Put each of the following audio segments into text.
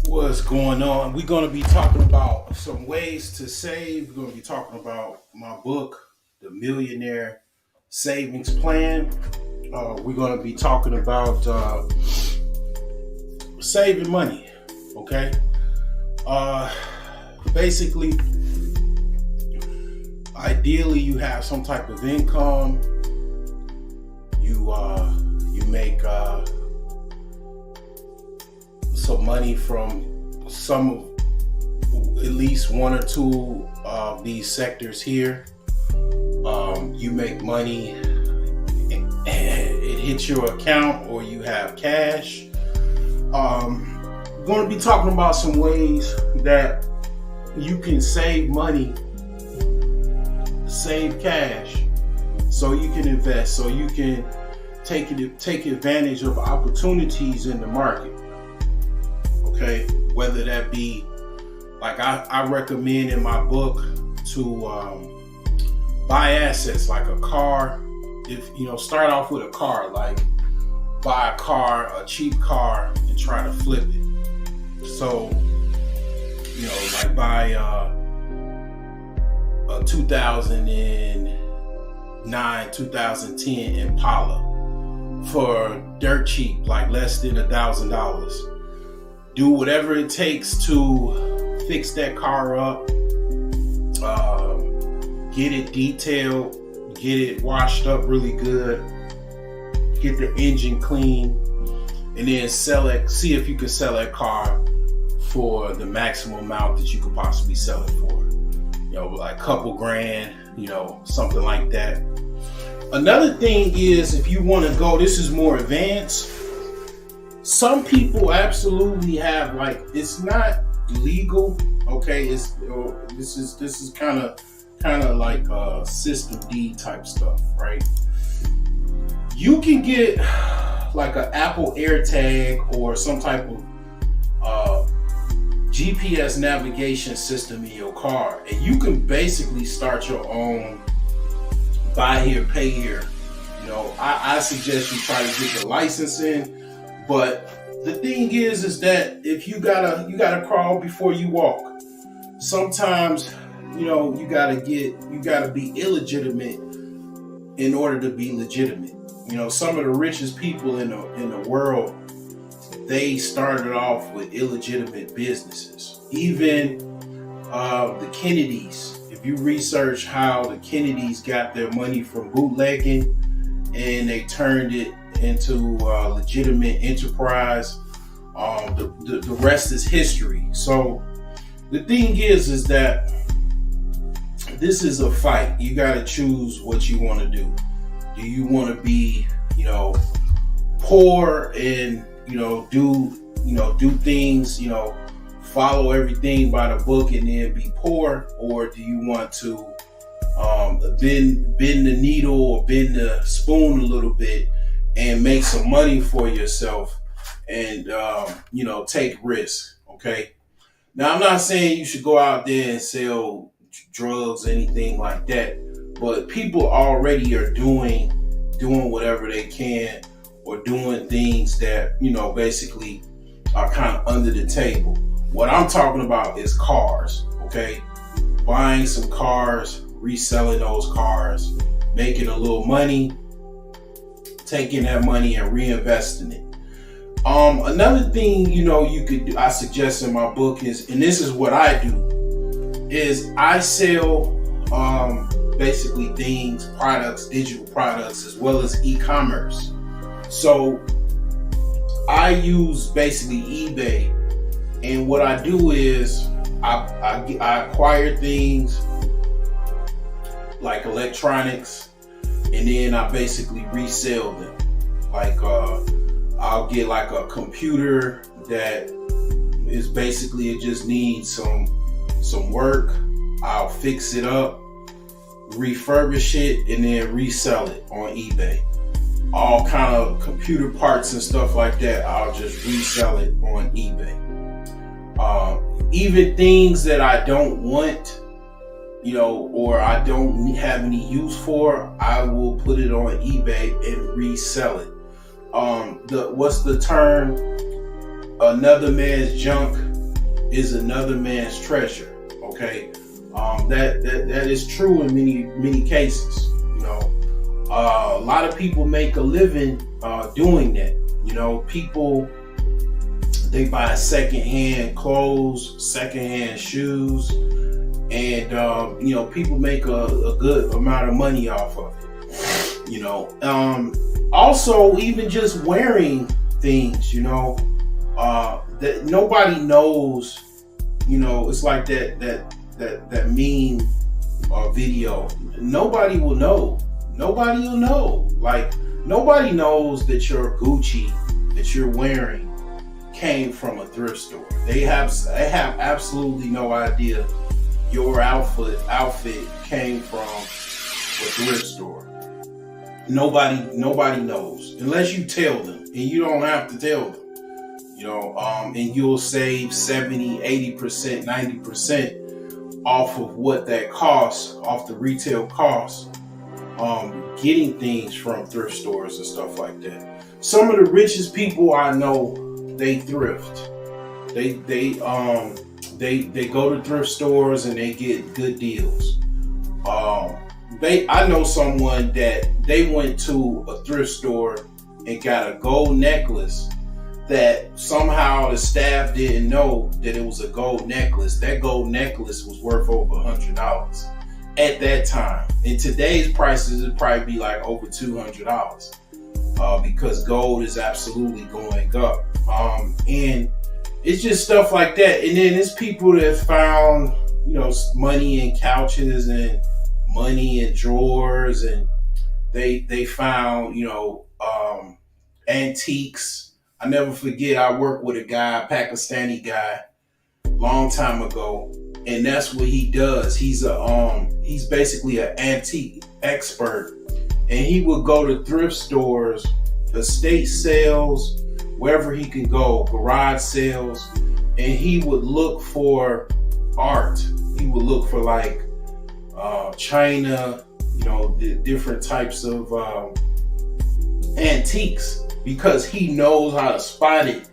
What's going on? We're going to be talking about some ways to save. We're going to be talking about my book, The Millionaire Savings Plan. We're going to be talking about saving money. Okay. Uh, Basically, ideally, you have some type of income. You make some money from at least one or two of these sectors here. You make money and it hits your account or you have cash. We're going to be talking about some ways that you can save money, save cash, so you can invest, so you can take advantage of opportunities in the market. Okay, whether that be like I recommend in my book to buy assets like a car. If start off with a car, like buy a cheap car, and try to flip it. So like buy a 2009, 2010 Impala for dirt cheap, like less than $1,000. Do whatever it takes to fix that car up, get it detailed, get it washed up really good, get the engine clean, and then sell it. See if you can sell that car for the maximum amount that you could possibly sell it for. Like a couple grand, something like that. Another thing is, if you want to go, this is more advanced. Some people absolutely have, like, it's not legal. Okay, this is kind of like system D type stuff, right? You can get like an Apple AirTag or some type of GPS navigation system in your car, and you can basically start your own buy here, pay here. I suggest you try to get the licensing. But the thing is that if you gotta crawl before you walk. Sometimes, you gotta be illegitimate in order to be legitimate. Some of the richest people in the world, they started off with illegitimate businesses. Even the Kennedys. If you research how the Kennedys got their money from bootlegging and they turned it into legitimate enterprise, the rest is history. So the thing is that this is a fight. You got to choose what you want to do. Do you want to be poor and do things, follow everything by the book and then be poor, or do you want to bend the needle or bend the spoon a little bit and make some money for yourself and take risks? Okay, now I'm not saying you should go out there and sell drugs, anything like that, but people already are doing whatever they can, or doing things that basically are kind of under the table. What I'm talking about is cars. Okay, buying some cars, reselling those cars, making a little money, taking that money and reinvesting it. Another thing you could do, I suggest in my book is, and this is what I do, is I sell basically products, digital products, as well as e-commerce. So I use basically eBay, and what I do is I acquire things like electronics, and then I basically resell them. Like I'll get like a computer that is basically, it just needs some work. I'll fix it up, refurbish it, and then resell it on eBay. All kind of computer parts and stuff like that, I'll just resell it on eBay. Even things that I don't want, or I don't have any use for, I will put it on eBay and resell it. What's the term? Another man's junk is another man's treasure. Okay, that is true in many cases. You know, a lot of people make a living doing that. You know, people, they buy secondhand clothes, secondhand shoes, and you know, people make a good amount of money off of it. You know, also even just wearing things. You know, that nobody knows. You know, it's like that meme video. Nobody will know. Nobody will know. Like, nobody knows that your Gucci that you're wearing came from a thrift store. They have absolutely no idea your outfit came from a thrift store. Nobody knows unless you tell them, and you don't have to tell them. You know, and you'll save 70, 80%, 90% off of what that costs, off the retail costs, getting things from thrift stores and stuff like that. Some of the richest people I know, they thrift. They go to thrift stores and they get good deals. I know someone that they went to a thrift store and got a gold necklace that somehow the staff didn't know that it was a gold necklace. That gold necklace was worth over $100 at that time. In today's prices, it'd probably be like over $200 because gold is absolutely going up. And it's just stuff like that. And then there's people that found, you know, money in couches and money in drawers, and they found, you know, antiques. I never forget, I worked with a guy, a Pakistani guy, long time ago, and that's what he does. He's basically an antique expert, and he would go to thrift stores, estate sales, wherever he can go, garage sales, and he would look for art. He would look for like China, you know, the different types of antiques, because he knows how to spot it.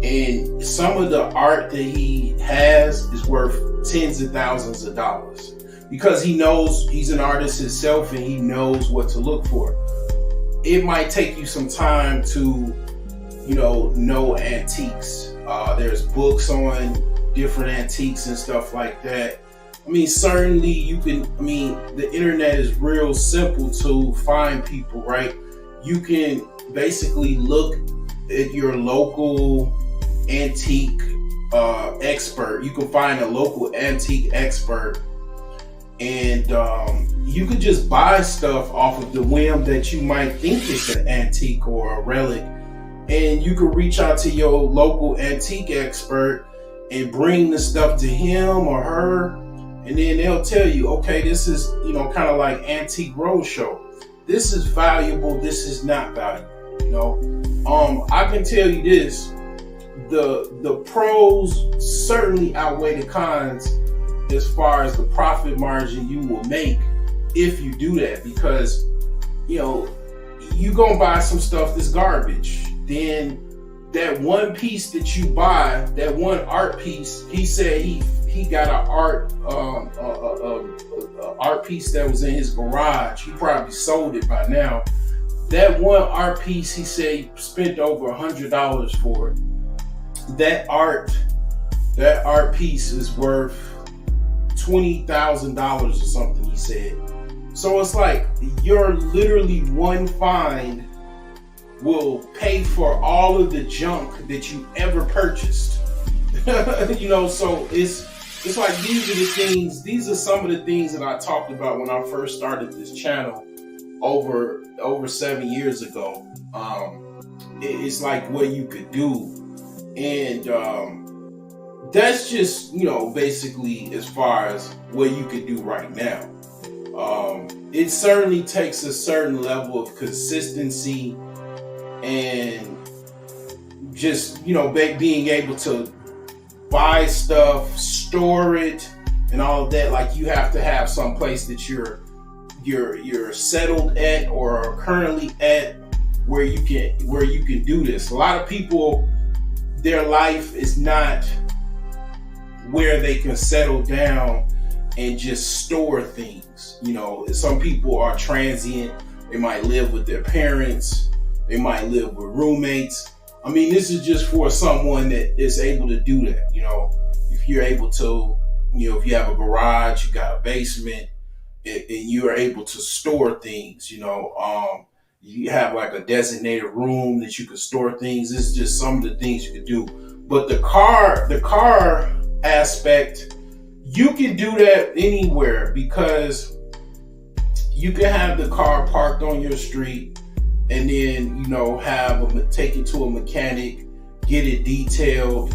And some of the art that he has is worth tens of thousands of dollars, because he knows, he's an artist himself, and he knows what to look for. It might take you some time to, you know antiques. There's books on different antiques and stuff like that. I mean, certainly you can, the internet is real simple to find people, right? You can basically look at your local antique expert. You can find a local antique expert, and you could just buy stuff off of the whim that you might think is an antique or a relic, and you can reach out to your local antique expert and bring the stuff to him or her, and then they'll tell you, okay, this is, kind of like Antique Roadshow. This is valuable, this is not valuable. I can tell you this, the pros certainly outweigh the cons as far as the profit margin you will make if you do that, because you gonna buy some stuff that's garbage. Then that one piece that you buy, that one art piece, he said he got an art piece that was in his garage. He probably sold it by now. That one art piece, he said he spent over $100 for it. That art piece is worth $20,000 or something, he said. So it's like your literally one find will pay for all of the junk that you ever purchased. So it's like these are some of the things that I talked about when I first started this channel over 7 years ago. It's like what you could do, and that's just basically as far as what you could do right now. It certainly takes a certain level of consistency and just being able to buy stuff, store it, and all of that. Like, you have to have some place that you're settled at or are currently at where you can do this. A lot of people, their life is not where they can settle down and just store things. Some people are transient. They might live with their parents. They might live with roommates. I mean, this is just for someone that is able to do that. If you're able to, if you have a garage, you got a basement, and you are able to store things, you have like a designated room that you can store things. This is just some of the things you can do. But the car aspect, you can do that anywhere, because you can have the car parked on your street and then, take it to a mechanic, get it detailed,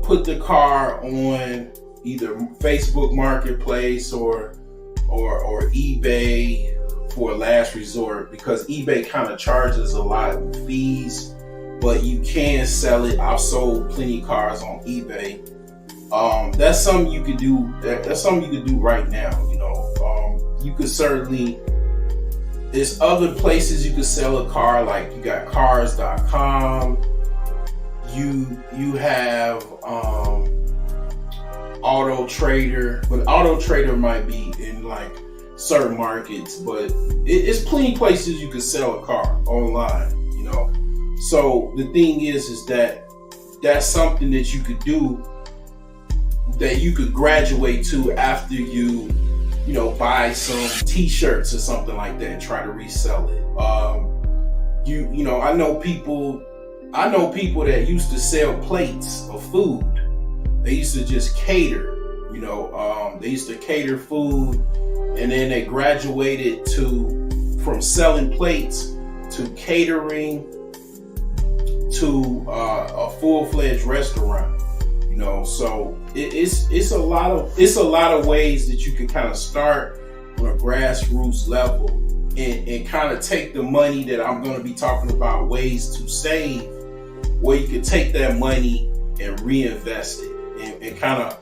put the car on either Facebook Marketplace or eBay for a last resort, because eBay kind of charges a lot in fees, but you can sell it. I've sold plenty of cars on eBay. That's something you could do. That's something you could do right now. You could certainly. There's other places you could sell a car, like you got cars.com. You have Auto Trader, but Auto Trader might be in like certain markets, but it's plenty of places you could sell a car online. So the thing is that that's something that you could do, that you could graduate to after you buy some t-shirts or something like that and try to resell it. I know people that used to sell plates of food. They used to just cater, they used to cater food, and then they graduated from selling plates to catering to a full-fledged restaurant. So it's a lot of ways that you can kind of start on a grassroots level and kind of take the money that I'm going to be talking about, ways to save, where you can take that money and reinvest it and kind of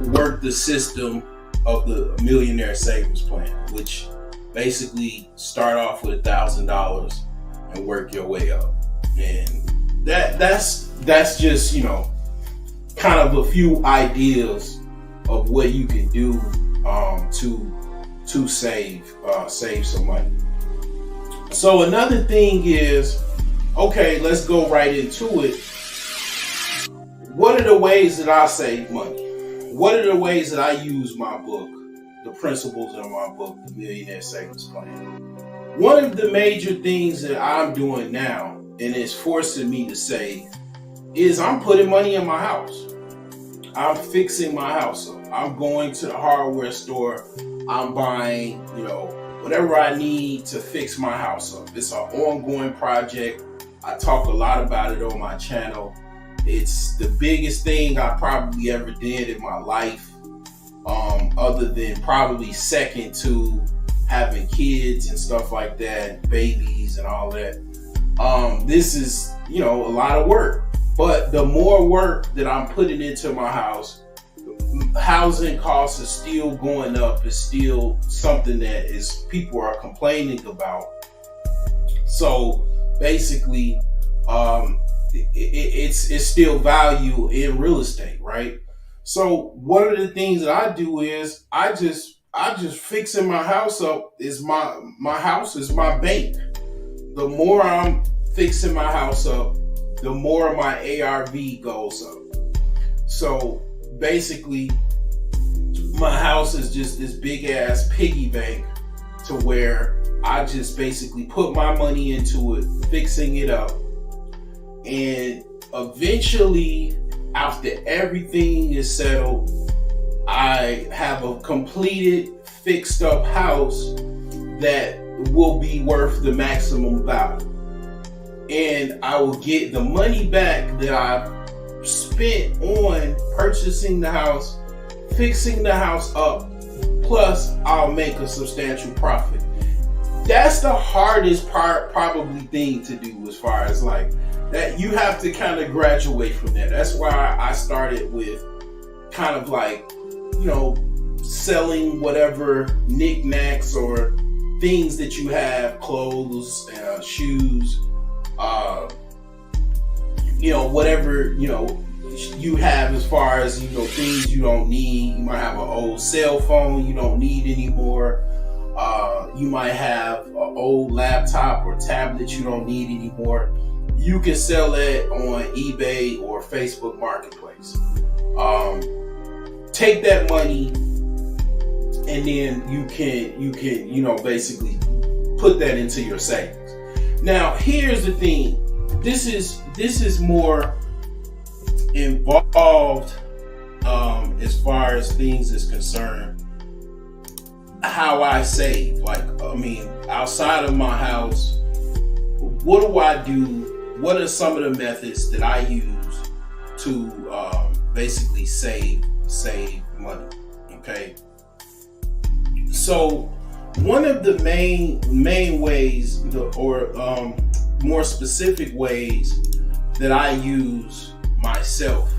work the system of the millionaire savings plan, which basically start off with $1,000 and work your way up. And that's just kind of a few ideas of what you can do to save some money. So another thing is, okay, let's go right into it. What are the ways that I save money? What are the ways that I use my book, the principles in my book, The Millionaire Savings Plan? One of the major things that I'm doing now, and it's forcing me to save, is I'm putting money in my house. I'm fixing my house up. I'm going to the hardware store. I'm buying, whatever I need to fix my house up. It's an ongoing project. I talk a lot about it on my channel. It's the biggest thing I probably ever did in my life, other than probably second to having kids and stuff like that, babies and all that. This is, a lot of work. But the more work that I'm putting into my house, housing costs are still going up. It's still something that people are complaining about. So basically, it's still value in real estate, right? So one of the things that I do is I just fixing my house up. Is my house is my bank. The more I'm fixing my house up, the more my ARV goes up. So basically, my house is just this big ass piggy bank to where I just basically put my money into it, fixing it up. And eventually, after everything is settled, I have a completed, fixed up house that will be worth the maximum value. And I will get the money back that I've spent on purchasing the house, fixing the house up, plus I'll make a substantial profit. That's the hardest part, probably, thing to do, as far as like that. You have to kind of graduate from that. That's why I started with kind of like, selling whatever knickknacks or things that you have, clothes, shoes, whatever, you have as far as, things you don't need. You might have an old cell phone you don't need anymore. You might have an old laptop or tablet you don't need anymore. You can sell it on eBay or Facebook Marketplace. Take that money, and then you can basically put that into your savings. Now, here's the thing. This is more involved as far as things is concerned. How I save, outside of my house, what do I do? What are some of the methods that I use to basically save money? Okay. So one of the main ways, or more specific ways that I use myself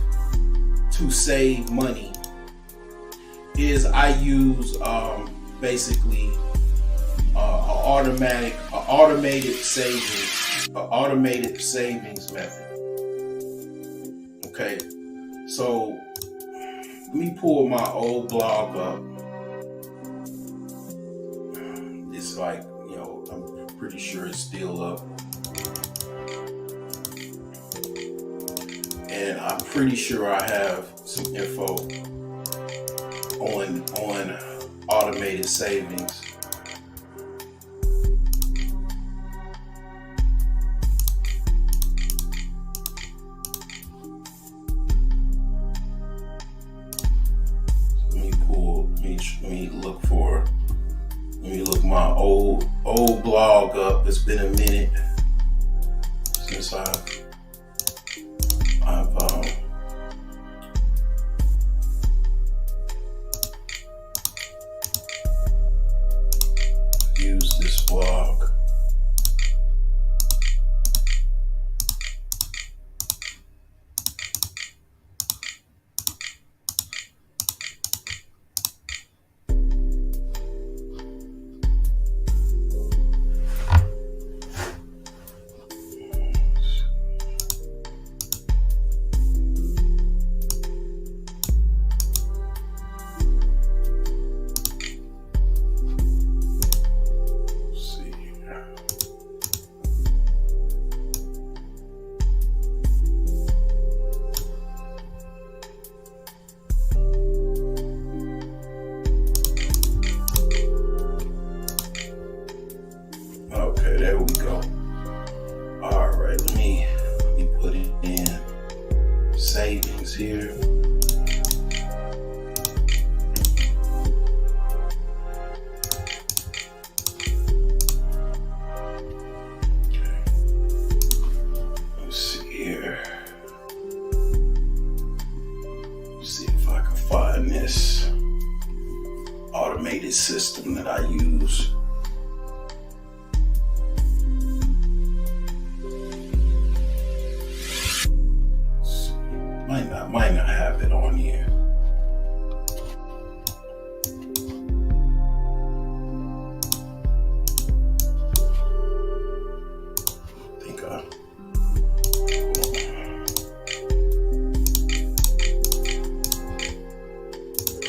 to save money is I use basically automated savings method. Okay, so let me pull my old blog up. It's like, I'm pretty sure it's still up. And I'm pretty sure I have some info on automated savings. Let me look my old blog up. It's been a minute since I've used this blog. Okay, there we go. All right, let me put it in savings here. Okay, let's see here. Let's see if I can find this automated system that I use. Might not have it on here.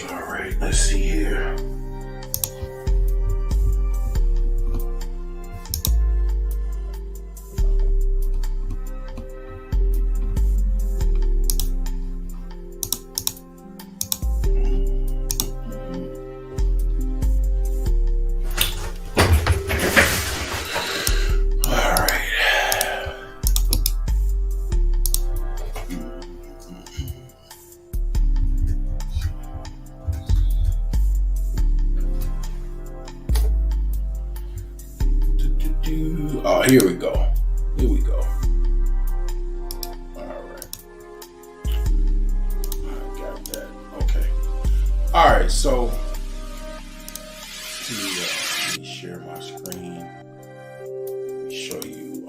All right, let's see here. Oh, here we go. All right. I got that. Okay. All right. So let me share my screen. Let me show you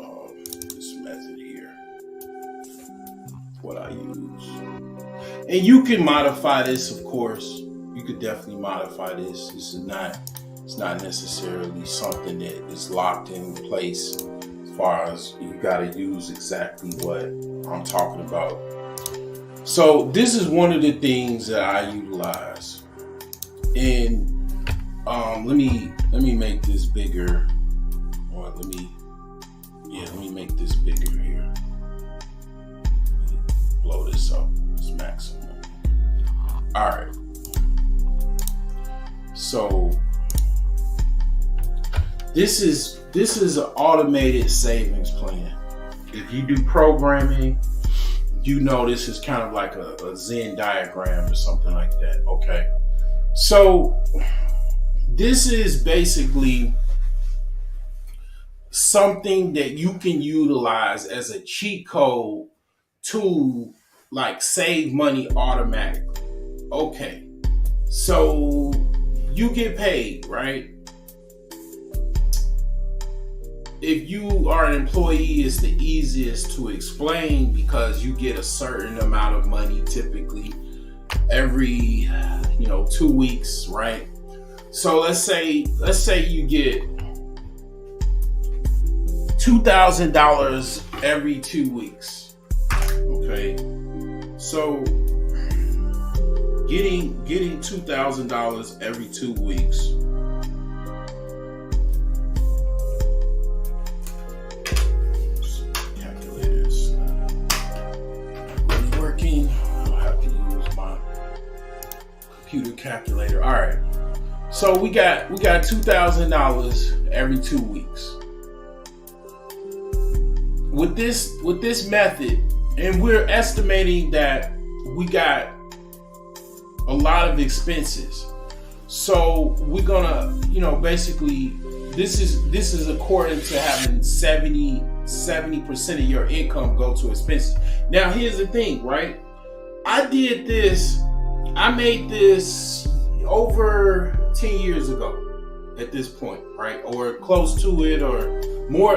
this method here. What I use. And you can modify this, of course. You could definitely modify this. It's not necessarily something that is locked in place as far as you got to use exactly what I'm talking about. So this is one of the things that I utilize. And let me make this bigger. Or let me make this bigger here. Blow this up. It's maximum. All right. So this is an automated savings plan. If you do programming, you know this is kind of like a Venn diagram or something like that. Okay. So this is basically something that you can utilize as a cheat code to like save money automatically. Okay. So you get paid, right? If you are an employee, it's the easiest to explain because you get a certain amount of money typically every 2 weeks, right? So let's say you get $2,000 every 2 weeks. Okay. So getting $2,000 every 2 weeks. Calculator's not really working. I'll have to use my computer calculator. All right. So we got $2,000 every 2 weeks. With this method, and we're estimating that we got a lot of expenses. So we're gonna, basically this is according to having 70% of your income go to expenses. Now here's the thing, right? I made this over 10 years ago at this point, right? Or close to it, or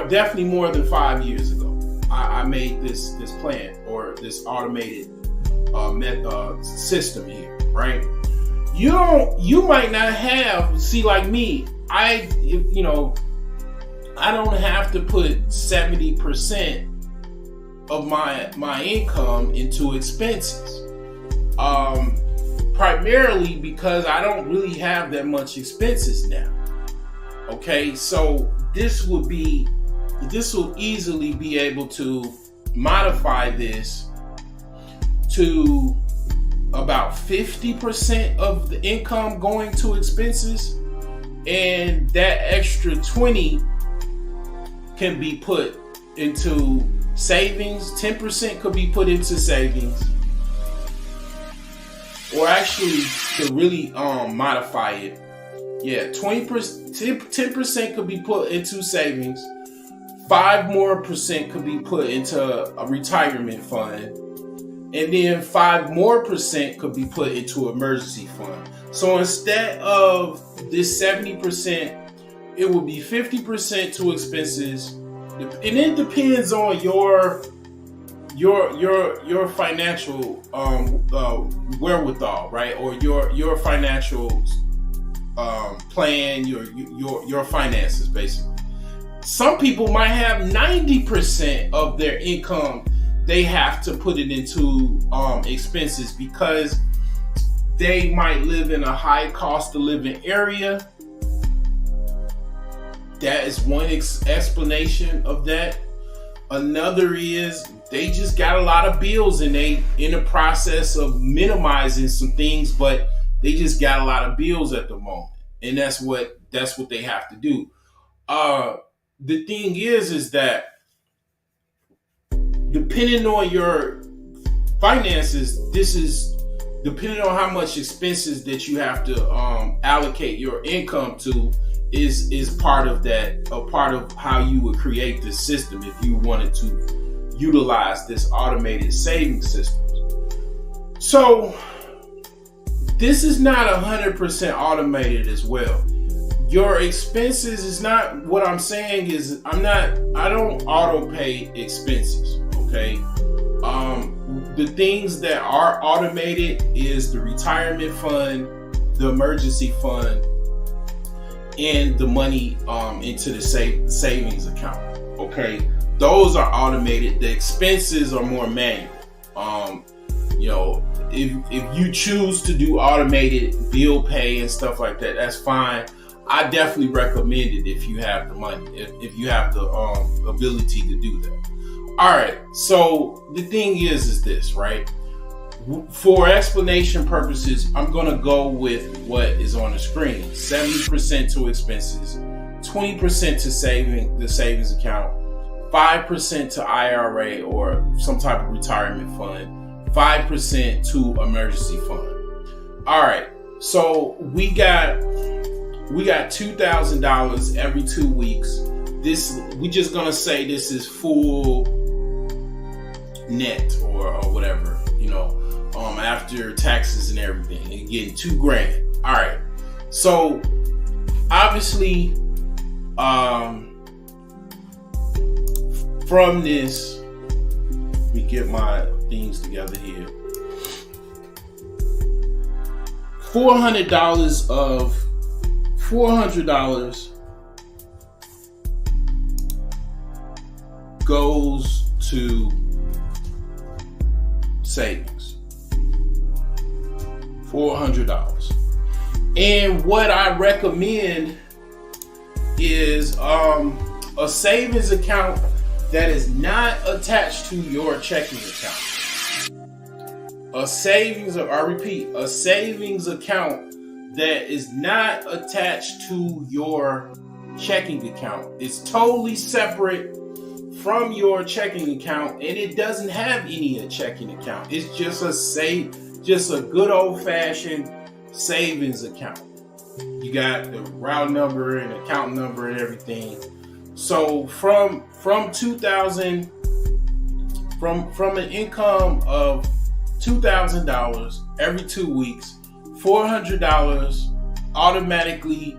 definitely more than 5 years ago. I made this plan, or this automated system here, right? You might not have, like me, I don't have to put 70% of my income into expenses. Primarily because I don't really have that much expenses now. Okay, so this will easily be able to modify this to about 50% of the income going to expenses, and that extra 20 can be put into savings. 10% could be put into savings, or actually to really modify it, 20%, 10% could be put into savings. 5% more could be put into a retirement fund, and then 5% more could be put into emergency fund. So instead of this 70%, it will be 50% to expenses, and it depends on your financial wherewithal, right? Or your financial plan, your finances, basically. Some people might have 90% of their income they have to put it into expenses because they might live in a high cost of living area. That is one explanation of that. Another is they just got a lot of bills and they in the process of minimizing some things, but they just got a lot of bills at the moment, and that's what they have to do. The thing is that depending on your finances, this is depending on how much expenses that you have to allocate your income to is part of that, a part of how you would create this system if you wanted to utilize this automated saving system. So this is not 100% automated as well. Your expenses is not, what I'm saying is I don't auto pay expenses, okay? The things that are automated is the retirement fund, the emergency fund, and the money into the savings account, okay? Those are automated. The expenses are more manual. You know, if you choose to do automated bill pay and stuff like that, that's fine. I definitely recommend it if you have the money, if you have the ability to do that. All right. So the thing is this, right? For explanation purposes, I'm going to go with what is on the screen. 70% to expenses, 20% to the savings account, 5% to IRA or some type of retirement fund, 5% to emergency fund. All right. So we got $2,000 every 2 weeks. We just going to say this is full net or whatever, you know. After taxes and everything, and getting $2,000. All right. So obviously, from this, let me get my things together here. $400 goes to savings. $400. And what I recommend is a savings account that is not attached to your checking account. A savings account that is not attached to your checking account. It's totally separate from your checking account, and it doesn't have any checking account. It's just a good old-fashioned savings account. You got the route number and account number and everything. So from an income of $2,000 every 2 weeks, $400 automatically.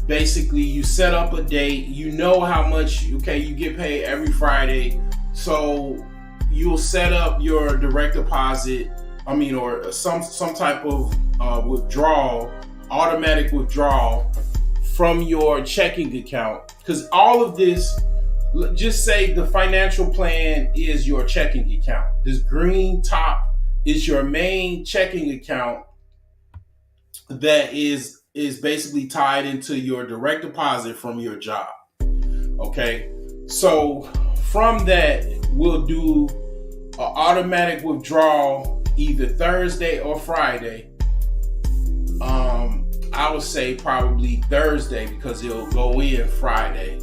Basically, you set up a date. You know how much. Okay, you get paid every Friday, so you'll set up your direct deposit. Or some type of withdrawal, automatic withdrawal from your checking account. Because all of this, just say the financial plan is your checking account. This green top is your main checking account that is basically tied into your direct deposit from your job. Okay, so from that, we'll do an automatic withdrawal either Thursday or Friday. I would say probably Thursday because it'll go in Friday.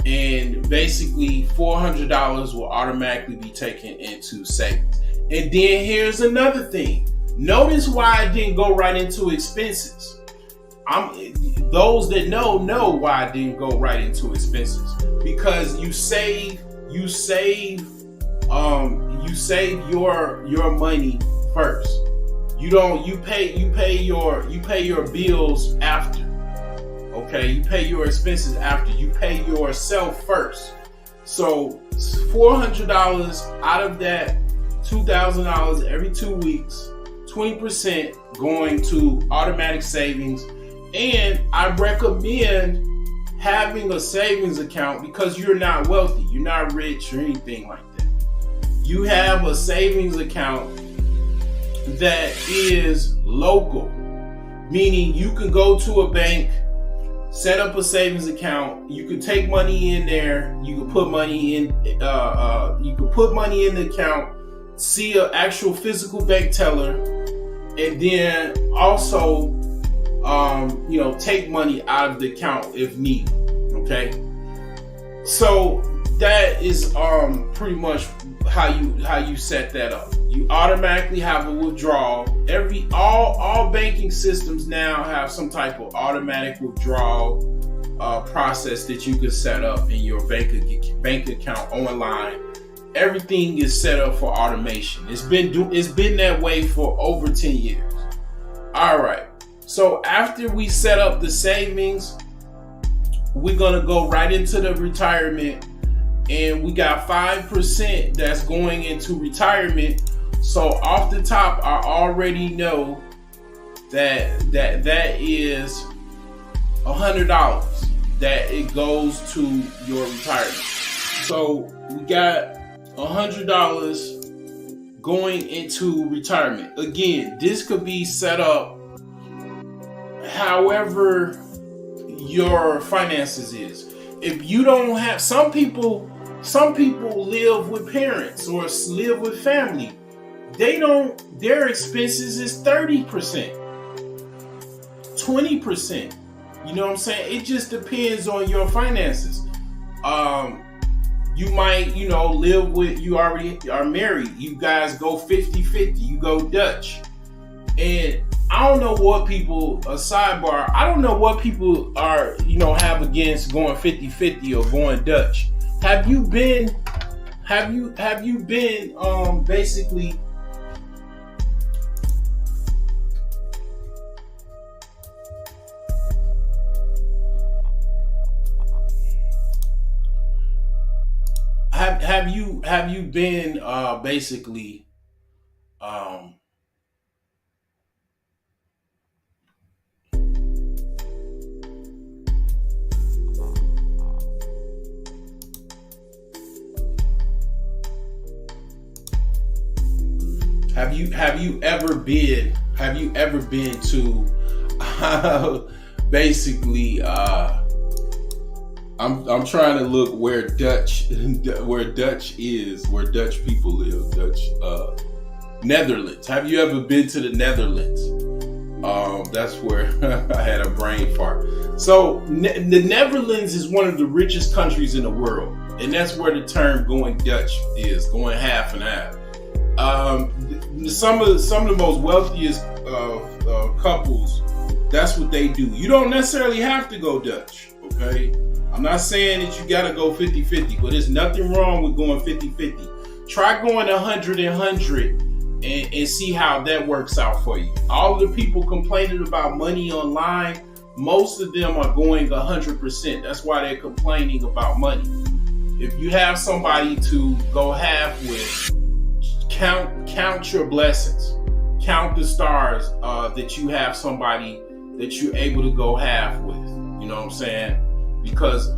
And basically $400 will automatically be taken into savings. And then here's another thing. Notice why I didn't go right into expenses. Those that know why I didn't go right into expenses. Because you save your money first. You pay your bills after. Okay, you pay your expenses after. You pay yourself first. So $400 out of that $2,000 every 2 weeks, 20% going to automatic savings. And I recommend having a savings account because you're not wealthy, you're not rich or anything like that. You have a savings account that is local, meaning you can go to a bank, set up a savings account. You can take money in there. You can put money in. You can put money in the account. See an actual physical bank teller, and then also, take money out of the account if needed. Okay, so that is pretty much how you set that up. You automatically have a withdrawal. All banking systems now have some type of automatic withdrawal process that you can set up in your bank account online. Everything is set up for automation. It's been that way for over 10 years. All right. So after we set up the savings, we're gonna go right into the retirement, and we got 5% that's going into retirement. So off the top, I already know that is $100 that it goes to your retirement. So we got $100 going into retirement. Again, this could be set up however your finances is. If you don't have, some people live with parents or live with family. Their expenses is 30%, 20%. You know what I'm saying? It just depends on your finances. You might, live with, you already are married. You guys go 50-50. You go Dutch. And I don't know what people, I don't know what people are, have against going 50-50 or going Dutch. Have you been basically have you been basically have you ever been to basically I'm trying to look where Dutch people live. Netherlands. Have you ever been to the Netherlands? That's where I had a brain fart. So the Netherlands is one of the richest countries in the world, and that's where the term going Dutch is, going half and half. Some of the most wealthiest couples, that's what they do. You don't necessarily have to go Dutch, okay? I'm not saying that you gotta go 50-50, but there's nothing wrong with going 50-50. Try going 100 and see how that works out for you. All the people complaining about money online, most of them are going 100%. That's why they're complaining about money. If you have somebody to go half with, count your blessings. Count the stars that you have somebody that you're able to go half with. You know what I'm saying? Because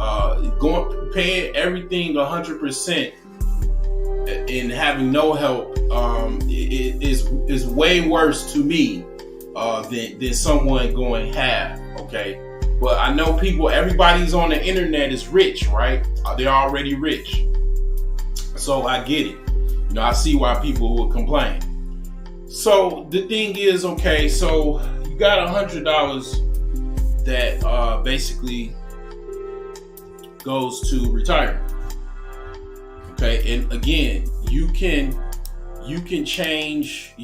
paying everything 100% and having no help is way worse to me than someone going half. Okay, but I know everybody's on the internet is rich, right? They're already rich, so I get it. I see why people would complain. So the thing is, okay, so you got $100 that basically goes to retirement. Okay, and again, you can change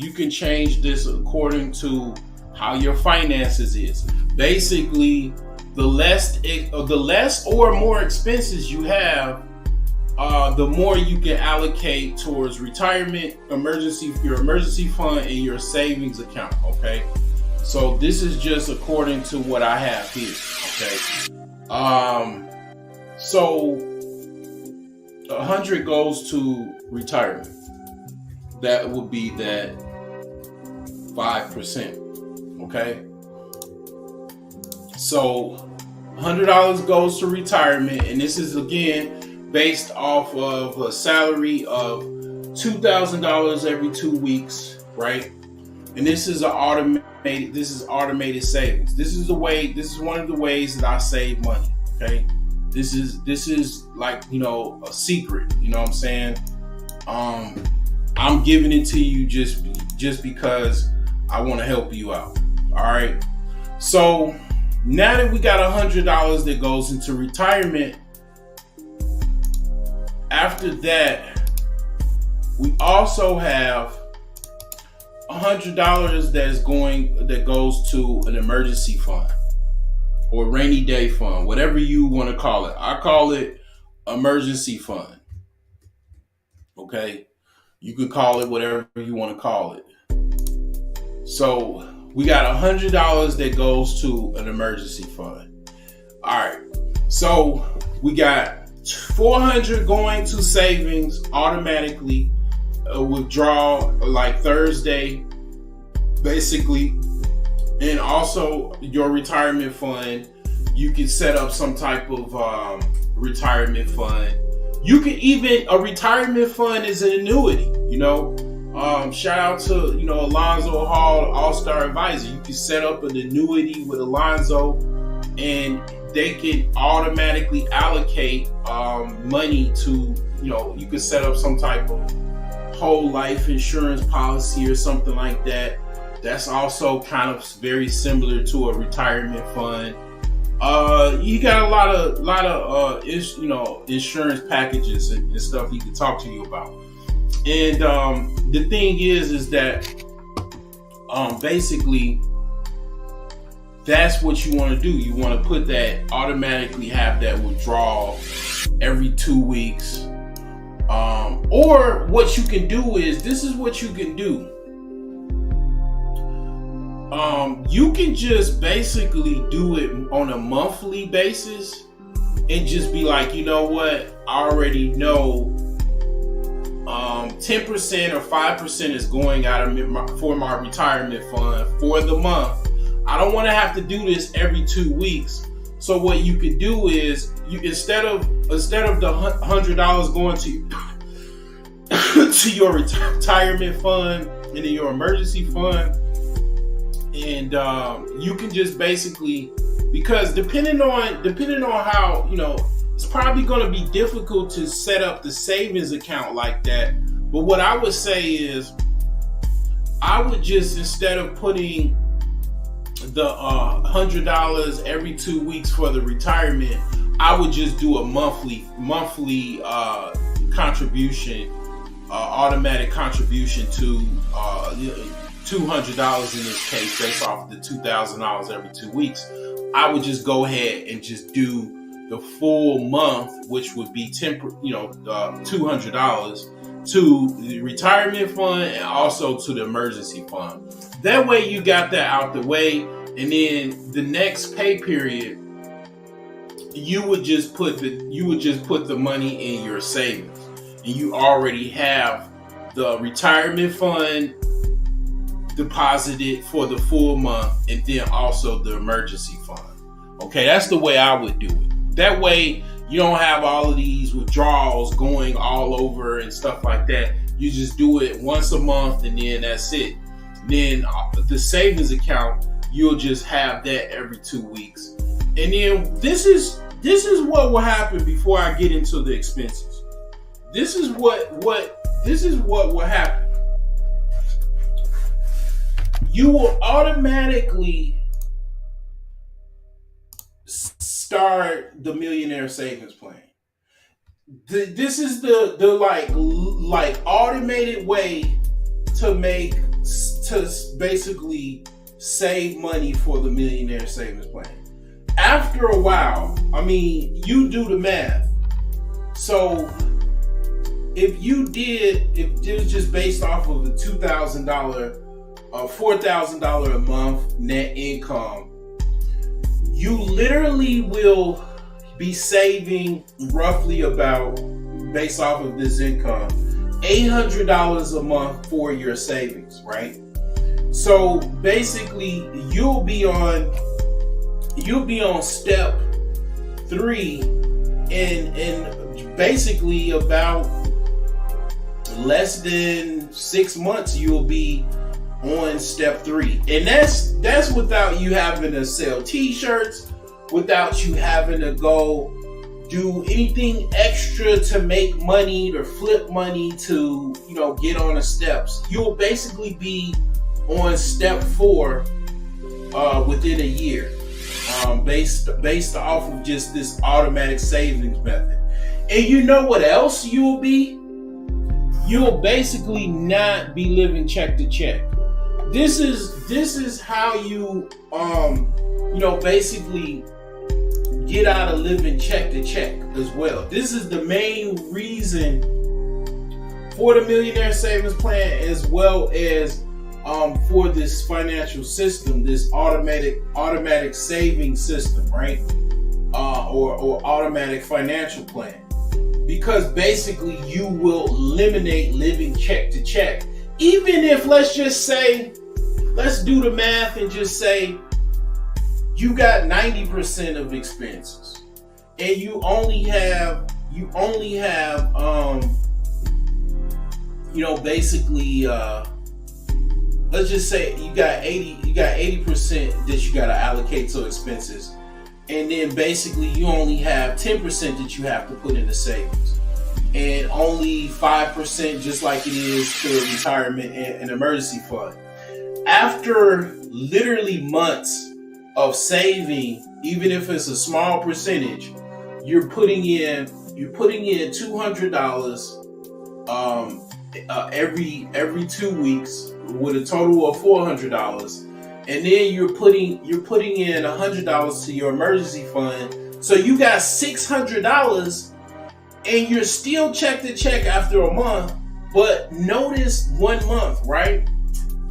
this according to how your finances is. Basically, the less or more expenses you have, the more you can allocate towards retirement, your emergency fund, and your savings account. Okay, so this is just according to what I have here. Okay, so 100 goes to retirement. That would be that 5%. Okay, so $100 goes to retirement, and this is again based off of a salary of $2,000 every 2 weeks, right? And this is automated savings. This is one of the ways that I save money. Okay, this is like a secret. You know what I'm saying? I'm giving it to you just because I want to help you out. All right. So now that we got $100 that goes into retirement, after that, we also have $100 that goes to an emergency fund or rainy day fund, whatever you want to call it. I call it emergency fund. Okay, you could call it whatever you want to call it. So we got $100 that goes to an emergency fund. All right, so we got $400 going to savings automatically, withdraw like Thursday, basically, and also your retirement fund. You can set up some type of retirement fund. You can even, a retirement fund is an annuity. Shout out to, Alonzo Hall, All-Star Advisor. You can set up an annuity with Alonzo, and they can automatically allocate money to, you can set up some type of whole life insurance policy or something like that. That's also kind of very similar to a retirement fund. You got a lot of insurance packages and stuff he can talk to you about. And the thing is that basically that's what you want to do. You want to put that, automatically have that withdrawal every 2 weeks. Or what you can do is, this is what you can do. You can just basically do it on a monthly basis and just be like, you know what, I already know 10% or 5% is going out of for my retirement fund for the month. I don't want to have to do this every 2 weeks. So what you could do is, you instead of the $100 going to to your retirement fund and then your emergency fund, and you can just basically, because depending on how, it's probably going to be difficult to set up the savings account like that. But what I would say is, I would just, instead of putting the $100 every 2 weeks for the retirement, I would just do a monthly contribution, automatic contribution to $200 in this case, based off of the $2,000 every 2 weeks. I would just go ahead and just do the full month, which would be $200 to the retirement fund and also to the emergency fund. That way you got that out the way, and then the next pay period, you would just put the money in your savings, and you already have the retirement fund deposited for the full month, and then also the emergency fund. Okay, that's the way I would do it. That way you don't have all of these withdrawals going all over and stuff like that. You just do it once a month, and then that's it. Then the savings account, you'll just have that every 2 weeks. And then this is what will happen before I get into the expenses. This is what will happen. You will automatically start the Millionaire Savings Plan. This is the like automated way to basically save money for the Millionaire Savings Plan. After a while, you do the math. So if it was just based off of the $2,000, $4,000 a month net income, you literally will be saving roughly about, based off of this income, $800 a month for your savings, right? So basically, you'll be on step 3 in basically about less than 6 months. You'll be on step 3, and that's without you having to sell t-shirts, without you having to go do anything extra to make money or flip money to get on the steps. You'll basically be on step 4 within a year, based off of just this automatic savings method. And you know what else you'll be? You'll basically not be living check to check. This is how you basically get out of living check to check as well. This is the main reason for the Millionaire Savings Plan, as well as for this financial system, this automatic saving system, right? Or automatic financial plan. Because basically you will eliminate living check to check. Even if, let's do the math and just say you got 90% of expenses, and you only have basically, let's just say you got 80% that you got to allocate to expenses, and then basically you only have 10% that you have to put into savings, and only 5%, just like it is to retirement and emergency fund. After literally months of saving, even if it's a small percentage, you're putting in $200 every 2 weeks, with a total of $400, and then you're putting in $100 to your emergency fund. So you got $600, and you're still check to check after a month. But notice 1 month, right?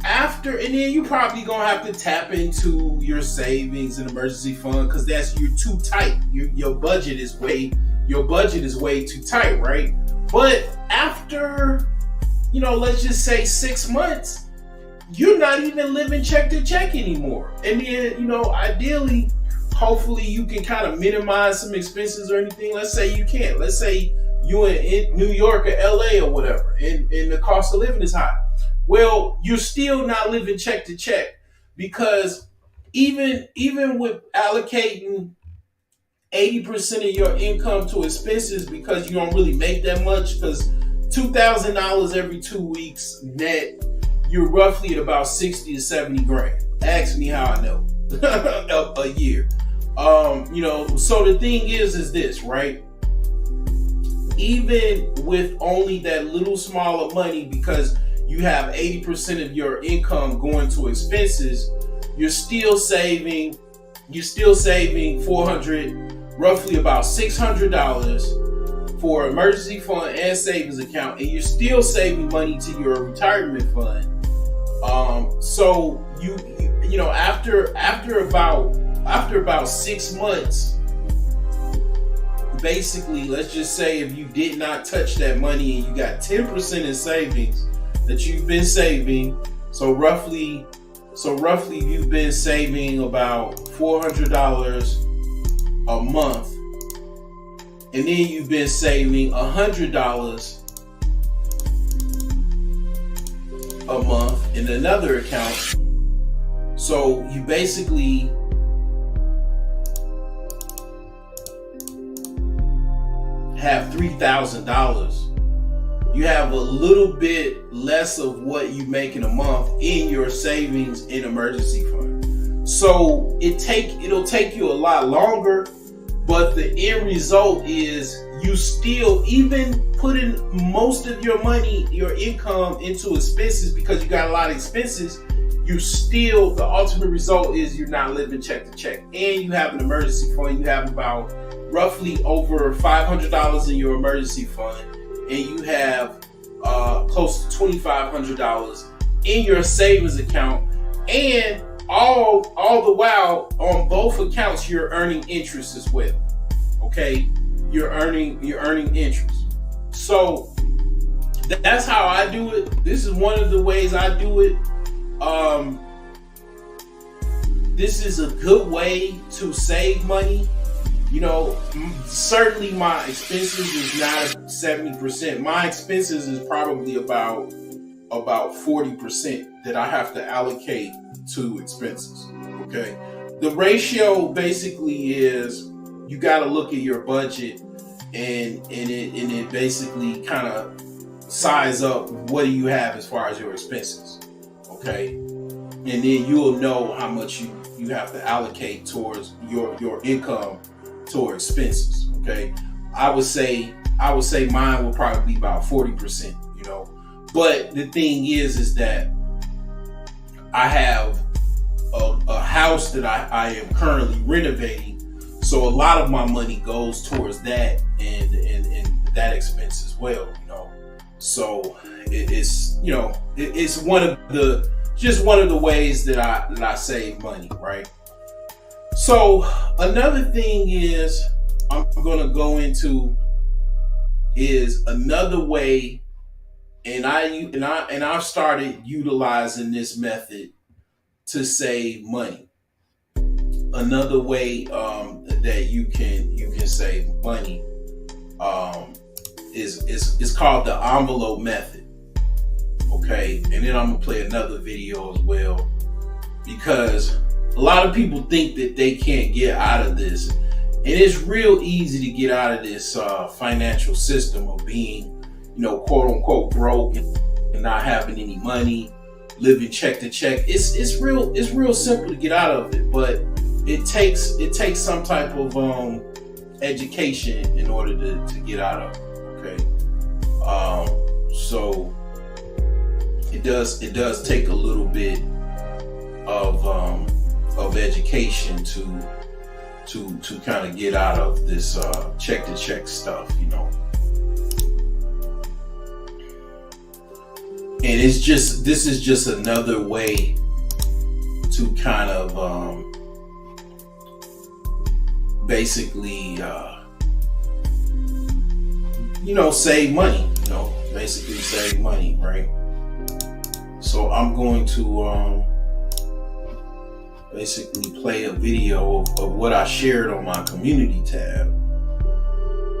After, and then you probably gonna have to tap into your savings and emergency fund, because you're too tight. Your budget is way too tight, right? But after, let's just say 6 months, you're not even living check to check anymore. And then, ideally, hopefully you can kind of minimize some expenses or anything. Let's say you can't. Let's say you're in New York or LA or whatever, and the cost of living is high. Well, you're still not living check to check, because even with allocating 80% of your income to expenses, because you don't really make that much, because $2,000 every 2 weeks net, you're roughly at about 60 to 70 grand. Ask me how I know. A year. So the thing is this, right? Even with only that little smaller money, because you have 80% of your income going to expenses, you're still saving 400, roughly about $600 for emergency fund and savings account, and you're still saving money to your retirement fund. So after about 6 months, basically, let's just say if you did not touch that money and you got 10% in savings that you've been saving, so roughly you've been saving about $400 a month, and then you've been saving $100 a month in another account. So you basically have $3,000. You have a little bit less of what you make in a month in your savings and emergency fund. So it'll take you a lot longer, but the end result is you still, even putting most of your money, your income into expenses, because you got a lot of expenses, the ultimate result is you're not living check to check. And you have an emergency fund. You have about roughly over $500 in your emergency fund, and you have close to $2,500 in your savings account, and all the while on both accounts you're earning interest as well. Okay, you're earning interest. So that's how I do it. This is one of the ways I do it. This is a good way to save money. Certainly my expenses is not 70%. My expenses is probably about 40% that I have to allocate to expenses. Okay. The ratio basically is, you got to look at your budget and it basically kind of size up what do you have as far as your expenses. Okay. And then you'll know how much you have to allocate towards your income toward expenses. Okay. I would say mine would probably be about 40%, but the thing is that I have a house that I am currently renovating. So a lot of my money goes towards that and that expense as well, So it's one of the ways that I save money, right? So another thing is I'm going to go into is another way, and I've started utilizing this method to save money. Another way that you can save money is called the envelope method. Okay, and then I'm gonna play another video as well, because a lot of people think that they can't get out of this, and it's real easy to get out of this financial system of being, quote unquote broke and not having any money, living check to check. It's real simple to get out of it, but it takes some type of education in order to get out of it. Okay, so it does take a little bit of education to kind of get out of this check to check stuff, And this is just another way to kind of basically save money, basically save money, right? So I'm going to basically play a video of what I shared on my community tab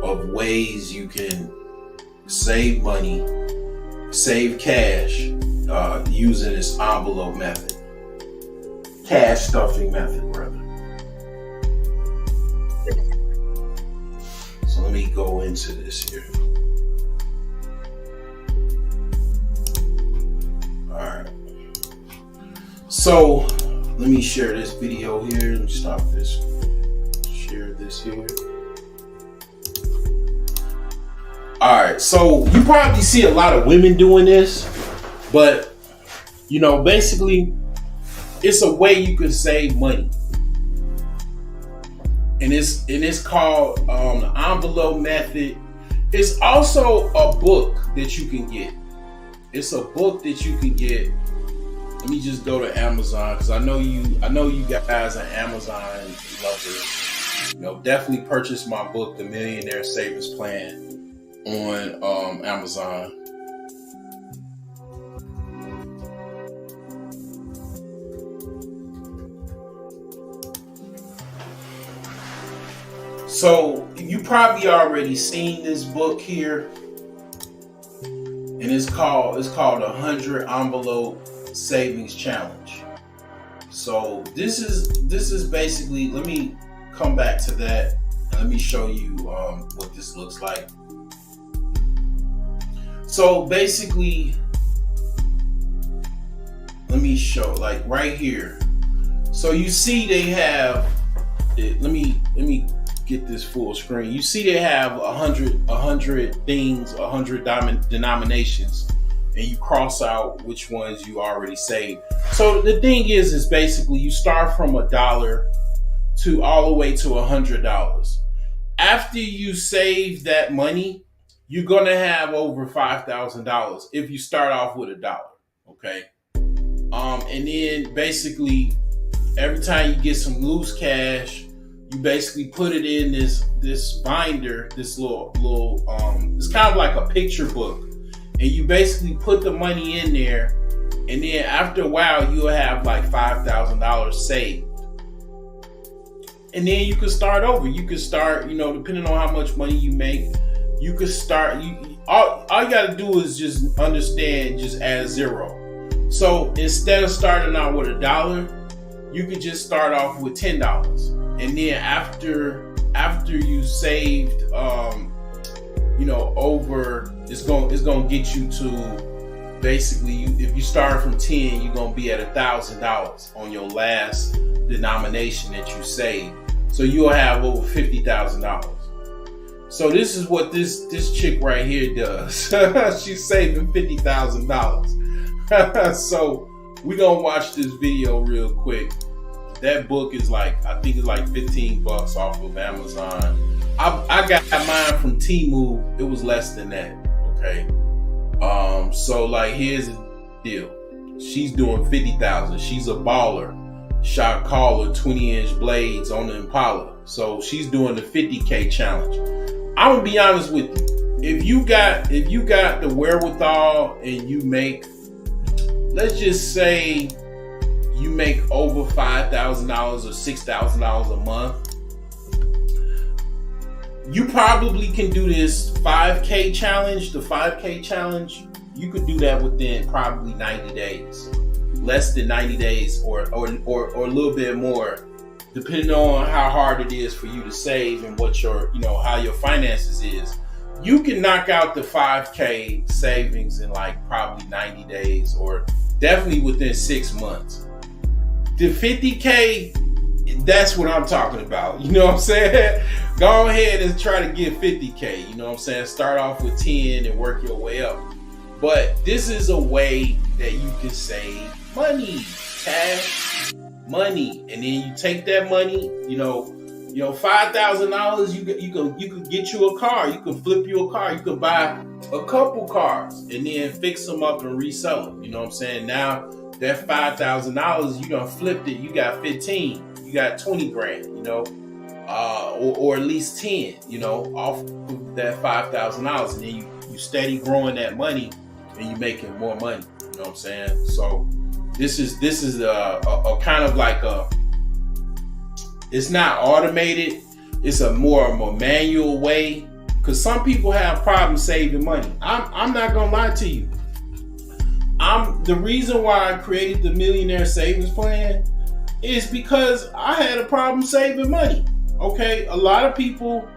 of ways you can save money, save cash using this envelope method, cash stuffing method, rather. So let me go into this here. All right. So let me share this video here. Let me stop this. Share this here. All right. So you probably see a lot of women doing this, but basically, it's a way you can save money, and it's called the envelope method. It's also a book that you can get. It's a book that you can get. Let me just go to Amazon, because I know you guys are Amazon lovers. Definitely purchase my book, The Millionaire Savings Plan, on Amazon. So you probably already seen this book here, and it's called 100 Envelope Savings Challenge. So this is basically, let me come back to that and let me show you what this looks like. So basically, let me show, like right here. So you see they have it. Let me get this full screen. You see they have 100 things, 100 denominations, and you cross out which ones you already saved. So the thing is basically you start from $1 to all the way to $100. After you save that money, you're gonna have over $5,000 if you start off with $1. Okay, and then basically every time you get some loose cash, you basically put it in this binder, this little it's kind of like a picture book, and you basically put the money in there, and then after a while you'll have like $5,000 saved, and then you can start over. You can start, depending on how much money you make, you could start. All you got to do is just understand, just add 0. So instead of starting out with $1, you could just start off with $10. And then after you saved, over, it's gonna get you to basically, if you start from 10, you're gonna be at $1,000 on your last denomination that you saved. So you'll have over $50,000. So this is what this chick right here does. She's saving $50,000. So we're gonna watch this video real quick. That book is I think it's like $15 off of Amazon. I got mine from Temu. It was less than that. Okay. So here's the deal. She's doing 50,000. She's a baller. Shot caller, 20-inch blades on the Impala. So she's doing the 50K challenge. I'm gonna be honest with you. If you got the wherewithal and you make, let's just say, you make over $5,000 or $6,000 a month, you probably can do this 5K challenge, the 5K challenge, You could do that within probably 90 days, less than 90 days, or a little bit more, depending on how hard it is for you to save and what your, how your finances is. You can knock out the 5K savings in like probably 90 days, or definitely within 6 months. The 50K, that's what I'm talking about. You know what I'm saying? Go ahead and try to get 50K. You know what I'm saying? Start off with 10 and work your way up. But this is a way that you can save money, cash money, and then you take that money, $5,000. You could get you a car. You could flip you a car. You could buy a couple cars and then fix them up and resell them. You know what I'm saying? Now that $5,000, you done flipped it. You got 15. You got 20 grand. Or at least 10. Off of that $5,000, and then you steady growing that money, and you making more money. You know what I'm saying? So this is a kind of like it's not automated. It's a more manual way, because some people have problems saving money. I'm not gonna lie to you. The reason why I created the Millionaire Savings Plan is because I had a problem saving money. Okay, a lot of people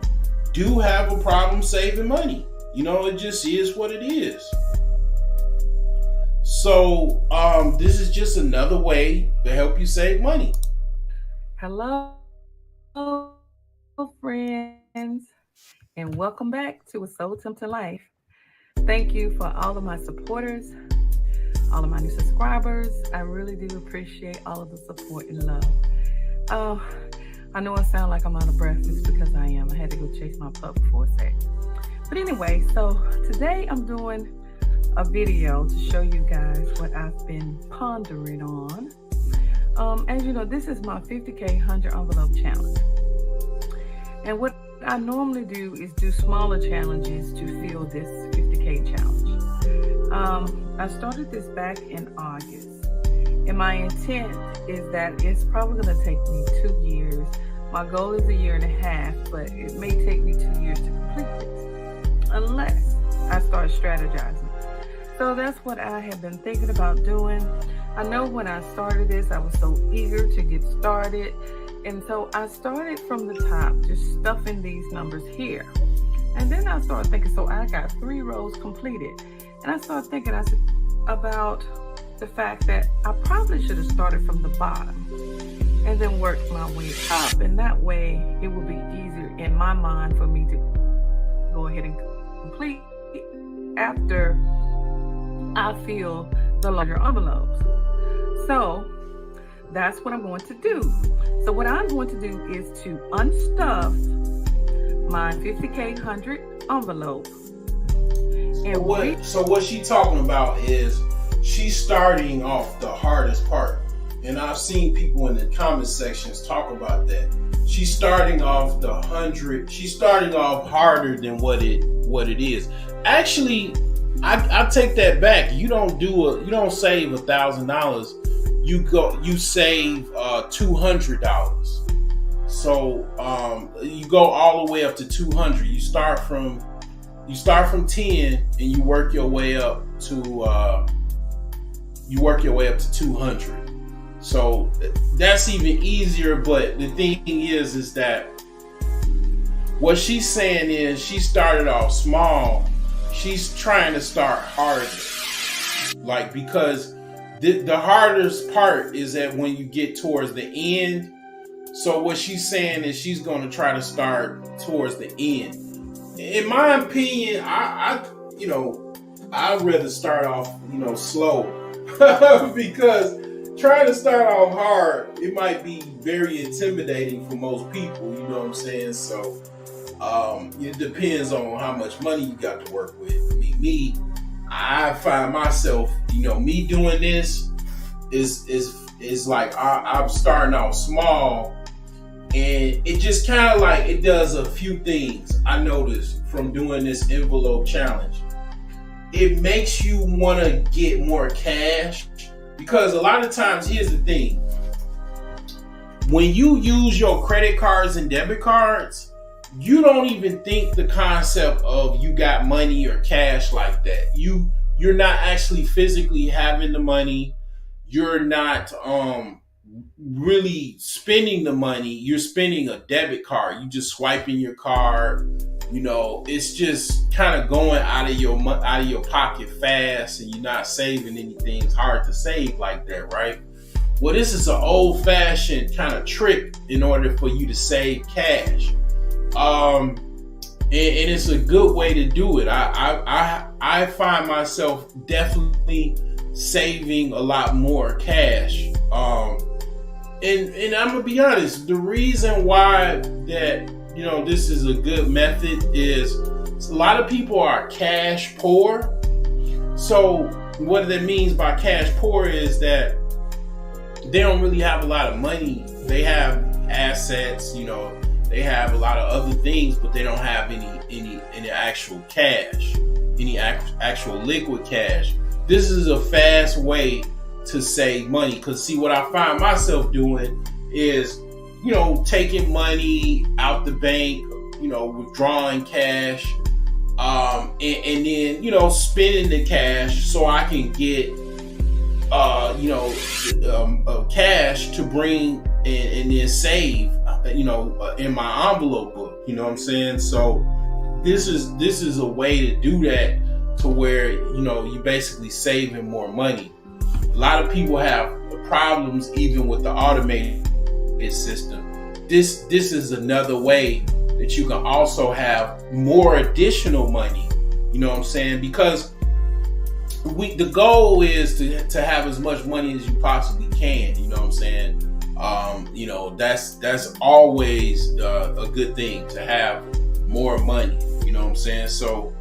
do have a problem saving money. It just is what it is. So this is just another way to help you save money. Hello, friends, and welcome back to A Soul Tempted Life. Thank you for all of my supporters, all of my new subscribers. I really do appreciate all of the support and love. I know I sound like I'm out of breath. It's because I am. I had to go chase my pup for a sec. But anyway, so today I'm doing a video to show you guys what I've been pondering on. As you know, this is my 50K 100 envelope challenge. And what I normally do is do smaller challenges to fill this 50K challenge. I started this back in August. And my intent is that it's probably going to take me 2 years. My goal is 1.5 years, but it may take me 2 years to complete this, unless I start strategizing. So that's what I have been thinking about doing. I know when I started this, I was so eager to get started. And so I started from the top, just stuffing these numbers here. And then I started thinking, so I got 3 rows completed. And I started thinking about the fact that I probably should have started from the bottom and then worked my way up. And that way it would be easier in my mind for me to go ahead and complete after I fill the larger envelopes. So that's what I'm going to do. So what I'm going to do is to unstuff my 50K 100 envelope. And so what she's talking about is she's starting off the hardest part. And I've seen people in the comment sections talk about that. She's starting off the 100. She's starting off harder than what it is. Actually, I take that back. You don't save $1,000. You save $200. So you go all the way up to 200. You start from 10 and you work your way up to 200. So that's even easier. But the thing is that what she's saying is she started off small. She's trying to start harder, because the hardest part is that when you get towards the end. So what she's saying is she's going to try to start towards the end. In my opinion, I'd rather start off, slow, because trying to start off hard, it might be very intimidating for most people. You know what I'm saying? So it depends on how much money you got to work with. I find myself, me doing this is like I'm starting off small, and it just kind of like it does a few things. I noticed from doing this envelope challenge, it makes you want to get more cash, because a lot of times, here's the thing: when you use your credit cards and debit cards, you don't even think the concept of you got money or cash like that. You you're not actually physically having the money. You're not really spending the money. You're spending a debit card. You just swiping your card. It's just kind of going out of your pocket fast, and you're not saving anything. It's hard to save like that, right? Well, this is an old-fashioned kind of trick in order for you to save cash. And it's a good way to do it. I find myself definitely saving a lot more cash. And I'm gonna be honest, the reason why that this is a good method is a lot of people are cash poor. So what that means by cash poor is that they don't really have a lot of money. They have assets, they have a lot of other things, but they don't have any actual cash, any actual liquid cash. This is a fast way to save money, because see, what I find myself doing is, taking money out the bank, withdrawing cash, and then, spending the cash so I can get, cash to bring and then save, in my envelope book. You know what I'm saying? So this is a way to do that, to where, you basically saving more money. A lot of people have problems even with the automated system. This is another way that you can also have more additional money. You know what I'm saying? Because the goal is to have as much money as you possibly can. You know what I'm saying? That's always a good thing, to have more money. You know what I'm saying? So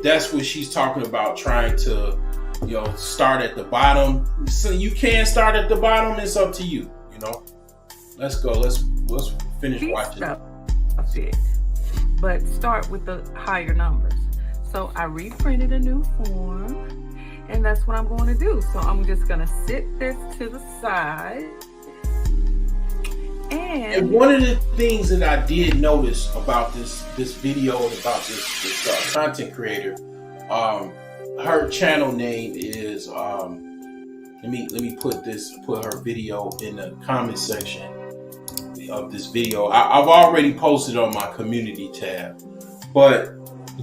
that's what she's talking about, trying to start at the bottom. So you can start at the bottom. It's up to you. Let's go. Let's finish watching. It. But start with the higher numbers. So I reprinted a new form, and that's what I'm going to do. So I'm just going to sit this to the side. And one of the things that I did notice about this video, about this content creator, her channel name is let me put her video in the comment section of this video. I've already posted on my community tab, but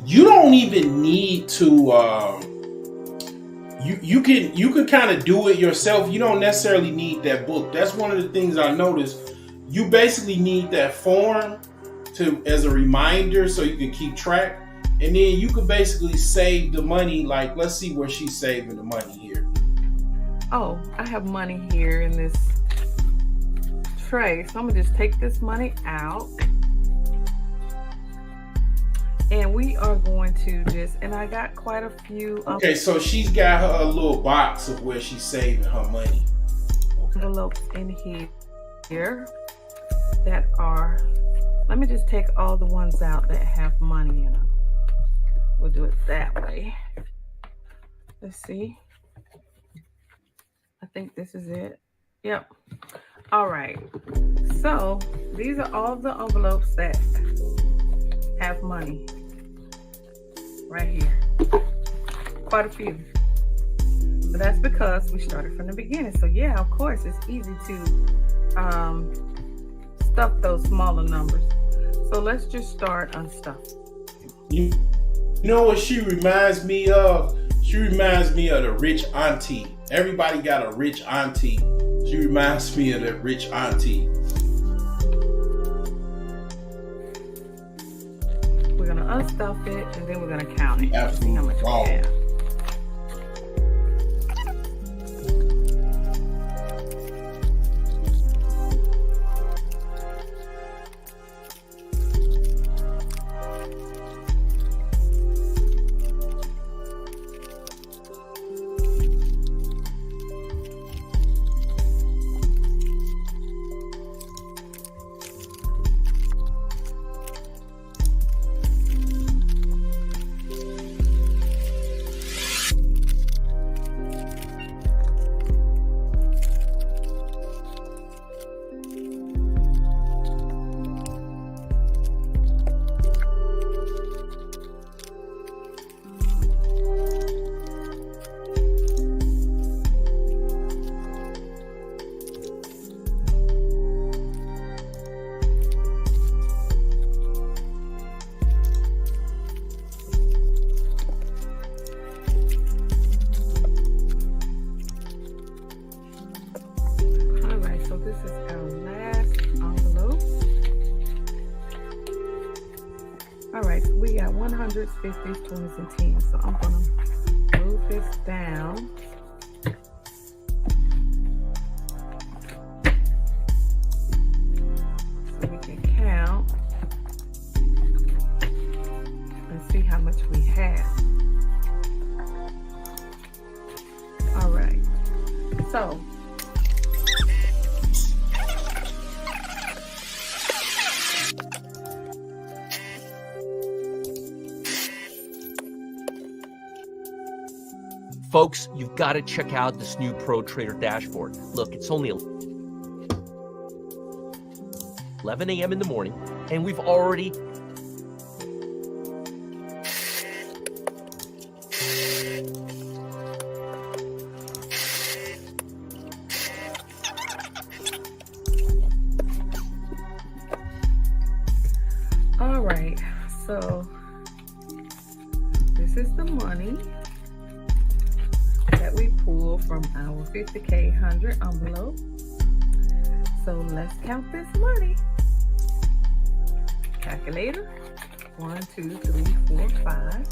you don't even need to you can kind of do it yourself. You don't necessarily need that book. That's one of the things I noticed. You basically need that form as a reminder, so you can keep track. And then you could basically save the money. Like, let's see where she's saving the money here. Oh, I have money here in this tray. So I'm going to just take this money out. And we are going to and I got quite a few. Okay, so she's got her little box of where she's saving her money. Envelopes in here that are, let me just take all the ones out that have money in them. We'll do it that way. Let's see. I think this is it. Yep. All right. So these are all the envelopes that have money right here. Quite a few. But that's because we started from the beginning. So yeah, of course, it's easy to stuff those smaller numbers. So let's just start unstuffing. You know what she reminds me of? She reminds me of the rich auntie. Everybody got a rich auntie. She reminds me of the rich auntie. We're going to unstuff it, and then we're going to count it. Absolutely. See how much we have. 100s, 50s, 20s, and 10s. So I'm going to move this down. So we can count and see how much we have. All right. So folks, you've got to check out this new Pro Trader dashboard. Look, it's only 11 a.m. in the morning, and we've already all right, so this is the money that we pull from our 50K 100 envelope. So let's count this money. Calculator. 1, 2, 3, 4, 5.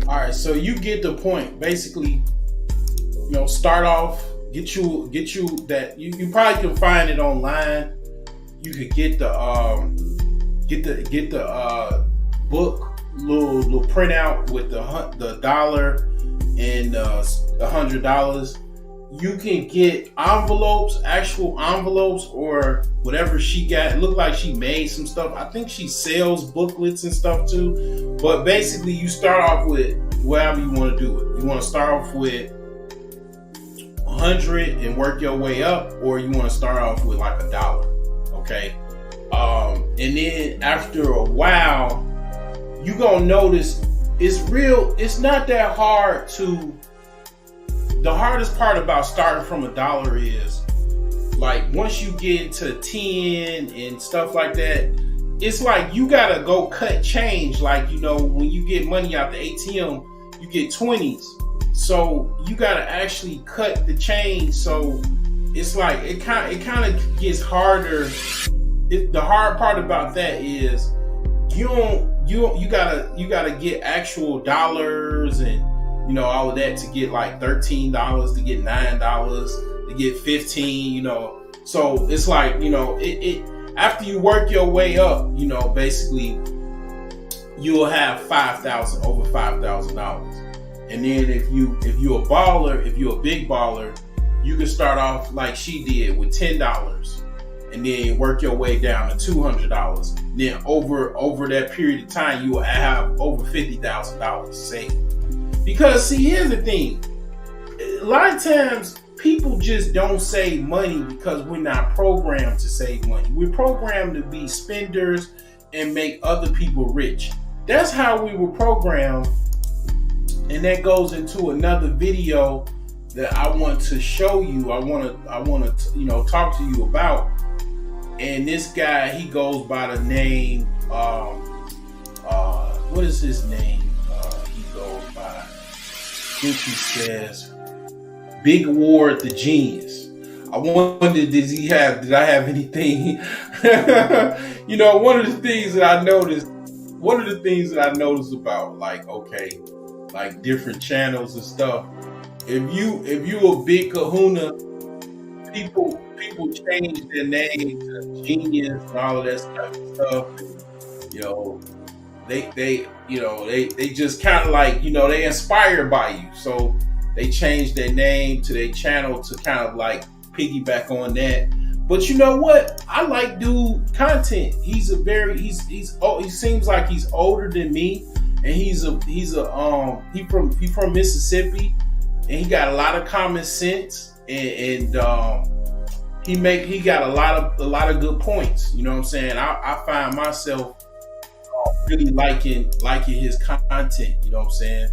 All right, so you get the point. Basically, start off, get you that you probably can find it online. You could get the book little printout with the dollar and $100. You can get envelopes, actual envelopes, or whatever she got. It looked like she made some stuff. I think she sells booklets and stuff too. But basically, you start off with whatever you want to do it. You want to start off with 100 and work your way up, or you want to start off with like $1. Okay. And then after a while, you gonna notice it's not that hard to. The hardest part about starting from $1 is, like, once you get into 10 and stuff like that, it's like you gotta go cut change. Like, when you get money out the ATM, you get 20s. So you gotta actually cut the change. So it's like it kind of gets harder. The hard part about that is you gotta get actual dollars and all of that to get like $13, to get $9, to get 15. So it's like it after you work your way up, basically you'll have over $5,000. And then if you're a baller, if you're a big baller, you can start off like she did with $10, and then work your way down to $200. Then over that period of time, you will have over $50,000 saved. Because see, here's the thing: a lot of times people just don't save money because we're not programmed to save money. We're programmed to be spenders and make other people rich. That's how we were programmed. And that goes into another video that I want to show you. I want to talk to you about. And this guy, he goes by the name, what is his name? He goes by, I think he says, Big Ward the Genius. I wondered, did I have anything? One of the things that I noticed about, like different channels and stuff. If you a big kahuna, people change their name to Genius and all of that stuff. They just kind of like, they inspired by you. So they changed their name to their channel to kind of like piggyback on that. But you know what? I like dude content. He seems like he's older than me. And he's from Mississippi, and he got a lot of common sense, and he got a lot of good points. You know what I'm saying? I find myself really liking his content. You know what I'm saying?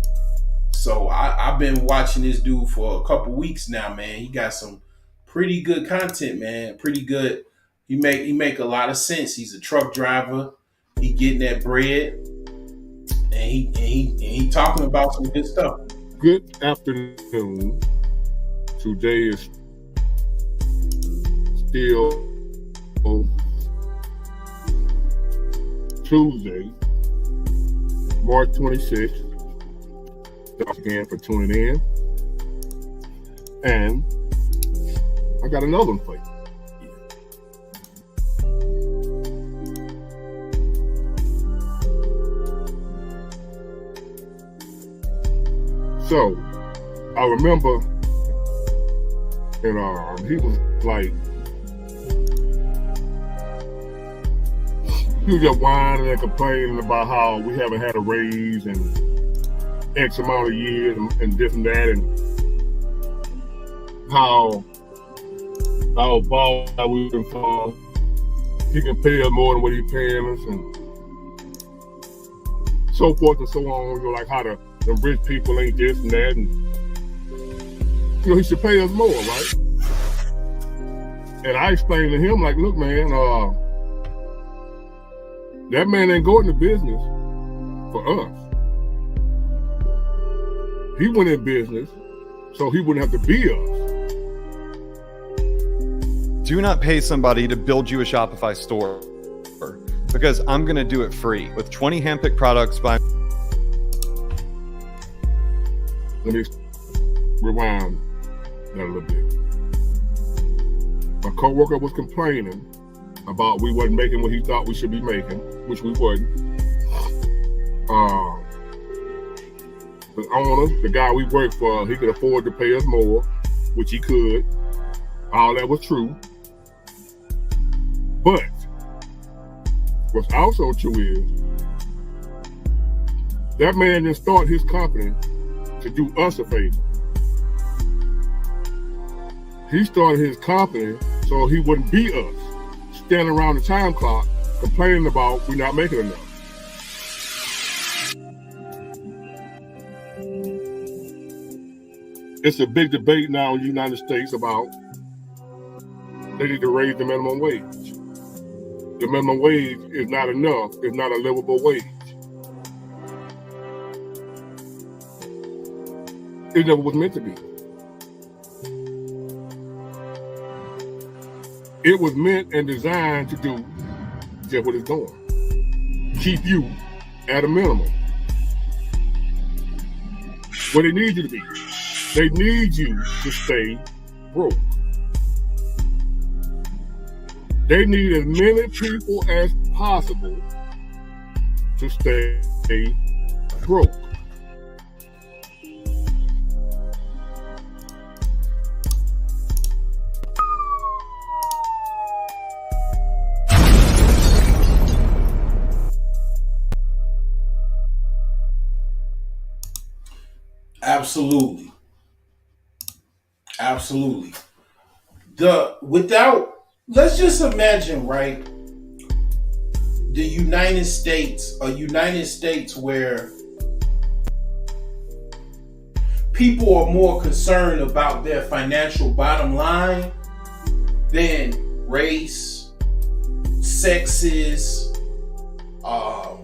So I've been watching this dude for a couple weeks now, man. He got some pretty good content, man. Pretty good He make a lot of sense. He's a truck driver. He getting that bread, and he talking about some good stuff. Good afternoon. Today is still Tuesday, March 26th. Thanks again for tuning in. And I got another one for you. So, I remember, and he was like, he was just whining and complaining about how we haven't had a raise in X amount of years and this and that, and how our boss that we've been for, he can pay us more than what he's paying us, and so forth and so on. You know, like how the rich people ain't this and that, and you know, he should pay us more, right? And I explained to him, like, look, man, that man ain't going to business for us. He went in business so he wouldn't have to be us. Do not pay somebody to build you a Shopify store, because I'm going to do it free with 20 handpicked products by. Let me rewind that a little bit. My coworker was complaining about we wasn't making what he thought we should be making, which we wasn't. The owner, the guy we worked for, he could afford to pay us more, which he could. All that was true. But what's also true is that man didn't start his company to do us a favor. He started his company so he wouldn't be us, standing around the time clock complaining about we're not making enough. It's a big debate now in the United States about they need to raise the minimum wage. The minimum wage is not enough. It's not a livable wage. It never was meant to be. It was meant and designed to do just what it's doing. Keep you at a minimum. What they need you to be. They need you to stay broke. They need as many people as possible to stay broke. Absolutely. Let's just imagine, right? The United States, a United States where people are more concerned about their financial bottom line than race, sexes, all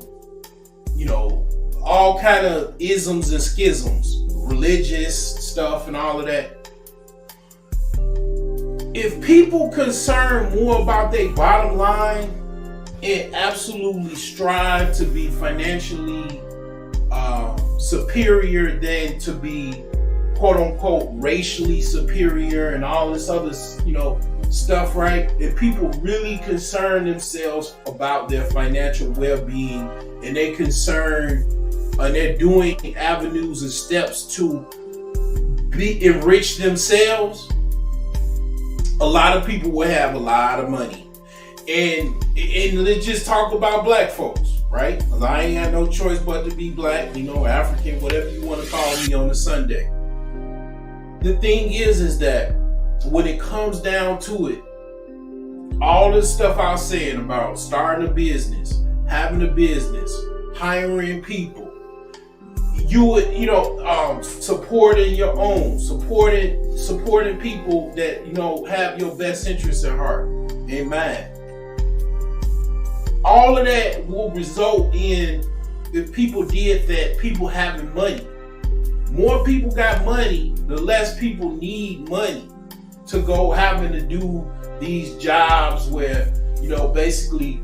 kind of isms and schisms, religious stuff and all of that. If people concern more about their bottom line and absolutely strive to be financially superior than to be quote unquote racially superior and all this other stuff, right? If people really concern themselves about their financial well-being and they concern and they're doing avenues and steps to enrich themselves, a lot of people will have a lot of money. And let's just talk about black folks, right? Because I ain't got no choice but to be black, African, whatever you want to call me on a Sunday. The thing is that when it comes down to it, all this stuff I was saying about starting a business, having a business, hiring people, you would, supporting your own, supporting people that, have your best interests at heart. in mind. All of that will result in, if people did that, people having money. More people got money, the less people need money to go having to do these jobs where, basically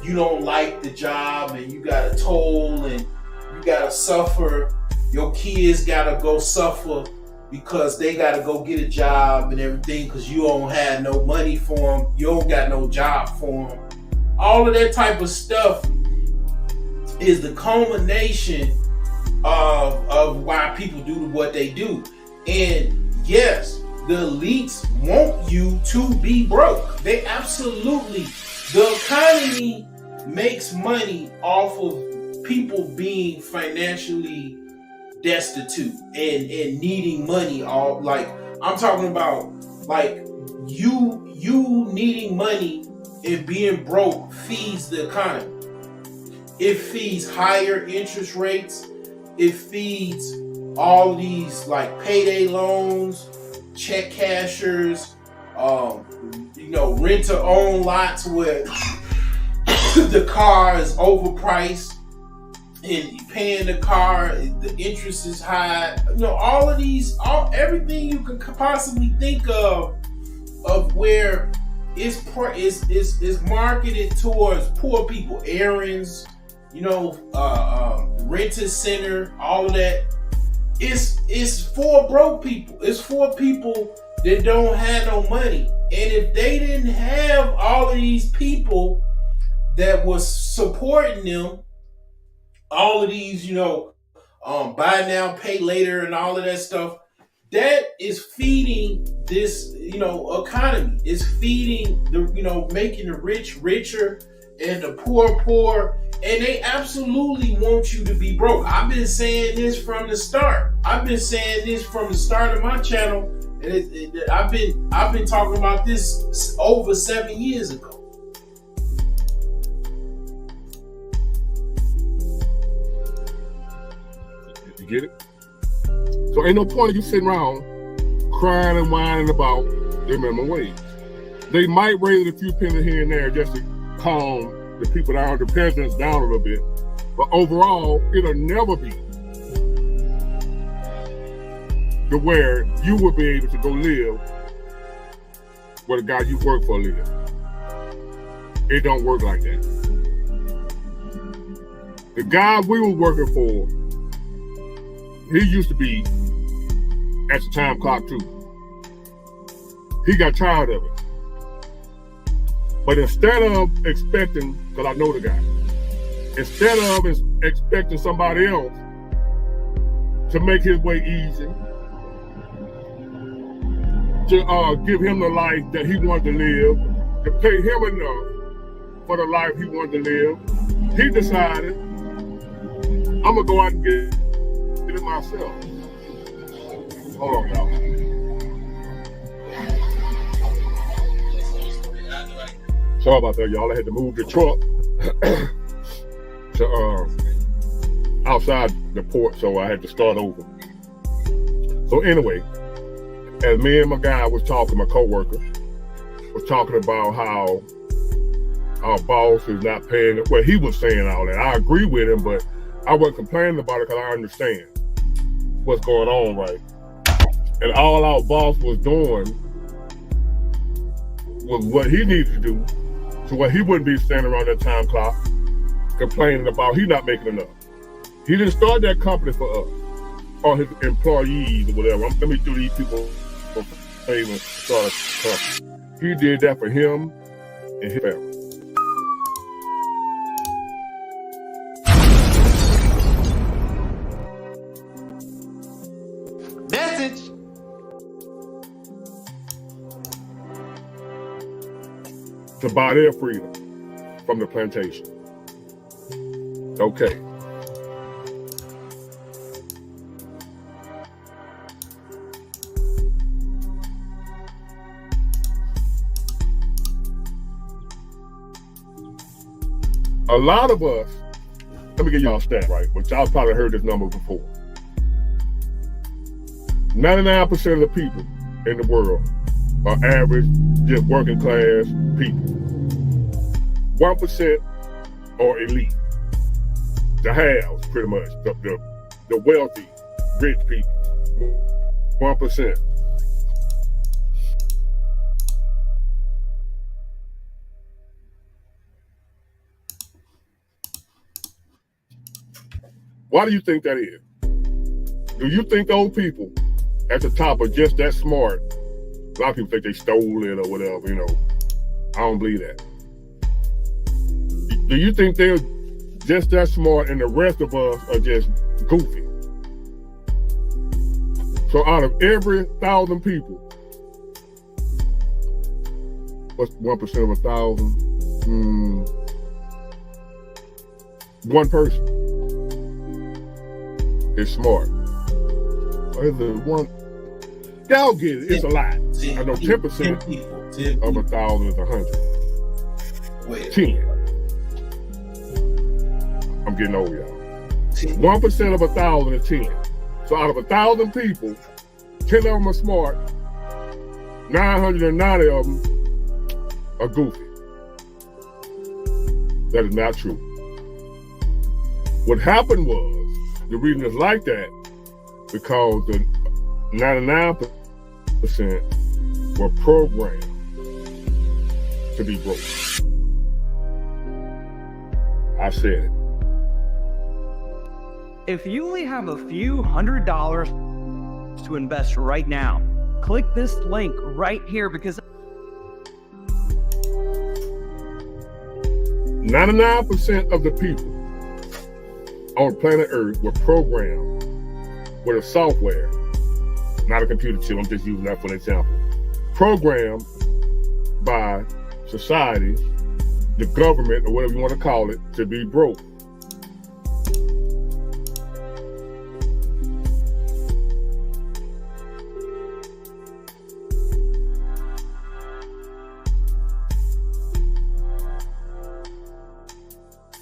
you don't like the job and you got to toll and you got to suffer. Your kids got to go suffer because they got to go get a job and everything because you don't have no money for them. You don't got no job for them. All of that type of stuff is the culmination of why people do what they do. And yes, the elites want you to be broke. They absolutely, the economy makes money off of people being financially destitute and needing money. All like, I'm talking about like you needing money and being broke feeds the economy. It feeds higher interest rates. It feeds all these like payday loans, check cashers, rent to own lots where the car is overpriced and paying the car, the interest is high. All of these, everything you could possibly think of where it's marketed towards poor people, errands, rented center, all of that. It's for broke people. It's for people that don't have no money. And if they didn't have all of these people that was supporting them, all of these, buy now, pay later and all of that stuff, that is feeding this, economy. It's feeding the, making the rich richer and the poor poor. And they absolutely want you to be broke. I've been saying this from the start. I've been saying this from the start of my channel. And I've been talking about this over 7 years ago. You get it? So ain't no point of you sitting around crying and whining about their minimum wage. They might raise a few pennies here and there just to calm the people down, the peasants down a little bit. But overall, it'll never be to where you will be able to go live where the guy you work for lives. It don't work like that. The guy we were working for, he used to be at the time clock too. He got tired of it. But instead of expecting, because I know the guy, instead of expecting somebody else to make his way easy, to give him the life that he wanted to live, to pay him enough for the life he wanted to live, he decided, I'm gonna go out and get it myself. Hold on, y'all. Sorry about that, y'all. I had to move the truck to outside the port, so I had to start over. So anyway, as me and my guy was talking, my coworker was talking about how our boss is not paying it. Well, he was saying all that. I agree with him, but I wasn't complaining about it because I understand what's going on, right? And all our boss was doing was what he needed to do, so what he wouldn't be standing around that time clock complaining about he not making enough. He didn't start that company for us or his employees or whatever. Let me do these people for favor and start a company. He did that for him and his family. Message. To buy their freedom from the plantation. Okay. A lot of us, let me get y'all a stat right, but y'all probably heard this number before. 99% of the people in the world are average, just working class people. 1% are elite. The haves, pretty much. The wealthy, rich people. 1%. Why do you think that is? Do you think those people at the top are just that smart? A lot of people think they stole it or whatever, you know. I don't believe that. Do you think they're just that smart and the rest of us are just goofy? So out of every 1,000 people, what's 1% of 1,000? One person is smart. Or is it one? Y'all get it. It's a lot. I know 10% of 1,000 is 100. Wait. 10. I'm getting over y'all. 1% of 1,000 is 10. So out of 1,000 people, 10 of them are smart. 990 of them are goofy. That is not true. What happened was, the reason it's like that, because the 99% were programmed to be broke. I said it. If you only have a few $100 to invest right now, click this link right here because 99% of the people on planet Earth were programmed with a software, not a computer chip, I'm just using that for an example, programmed by society, the government, or whatever you want to call it, to be broke.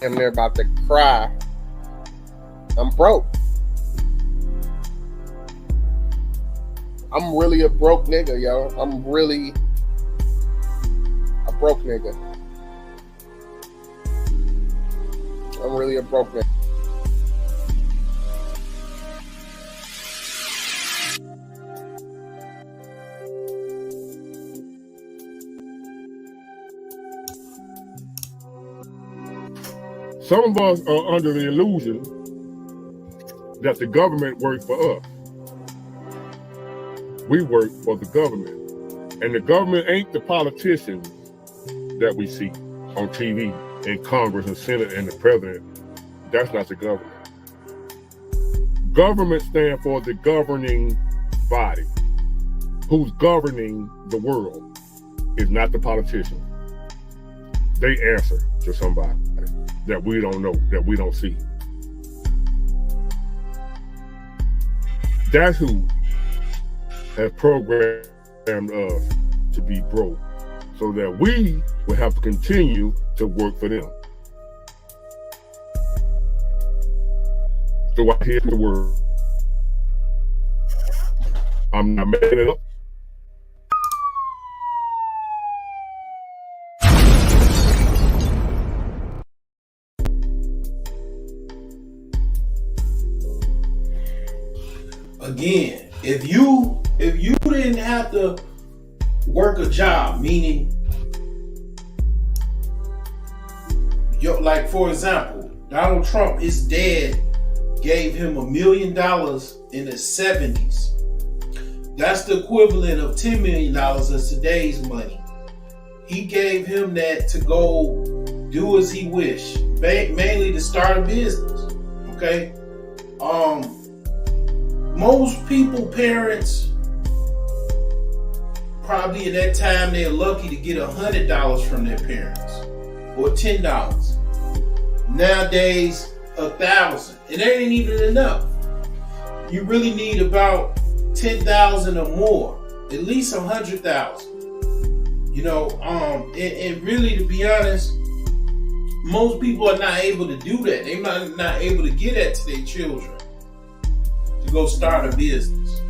And they're about to cry. I'm broke. I'm really a broke nigga, yo. I'm really a broke nigga. I'm really a broke nigga. Some of us are under the illusion that the government works for us. We work for the government. And the government ain't the politicians that we see on TV in Congress and Senate and the president. That's not the government. Government stands for the governing body. Who's governing the world is not the politician. They answer to somebody that we don't know, that we don't see. That's who has programmed us to be broke, so that we will have to continue to work for them. So I hear the word. I'm not making it up. Again, if you didn't have to work a job, meaning, like for example, Donald Trump, his dad gave him $1 million in the 70s. That's the equivalent of $10 million of today's money. He gave him that to go do as he wished, mainly to start a business. Okay. Most people, parents, probably at that time, they're lucky to get $100 from their parents or $10. Nowadays, 1,000. It ain't even enough. You really need about 10,000 or more, at least 100,000. You know, and really, to be honest, most people are not able to do that. They're not able to get that to their children to go start a business.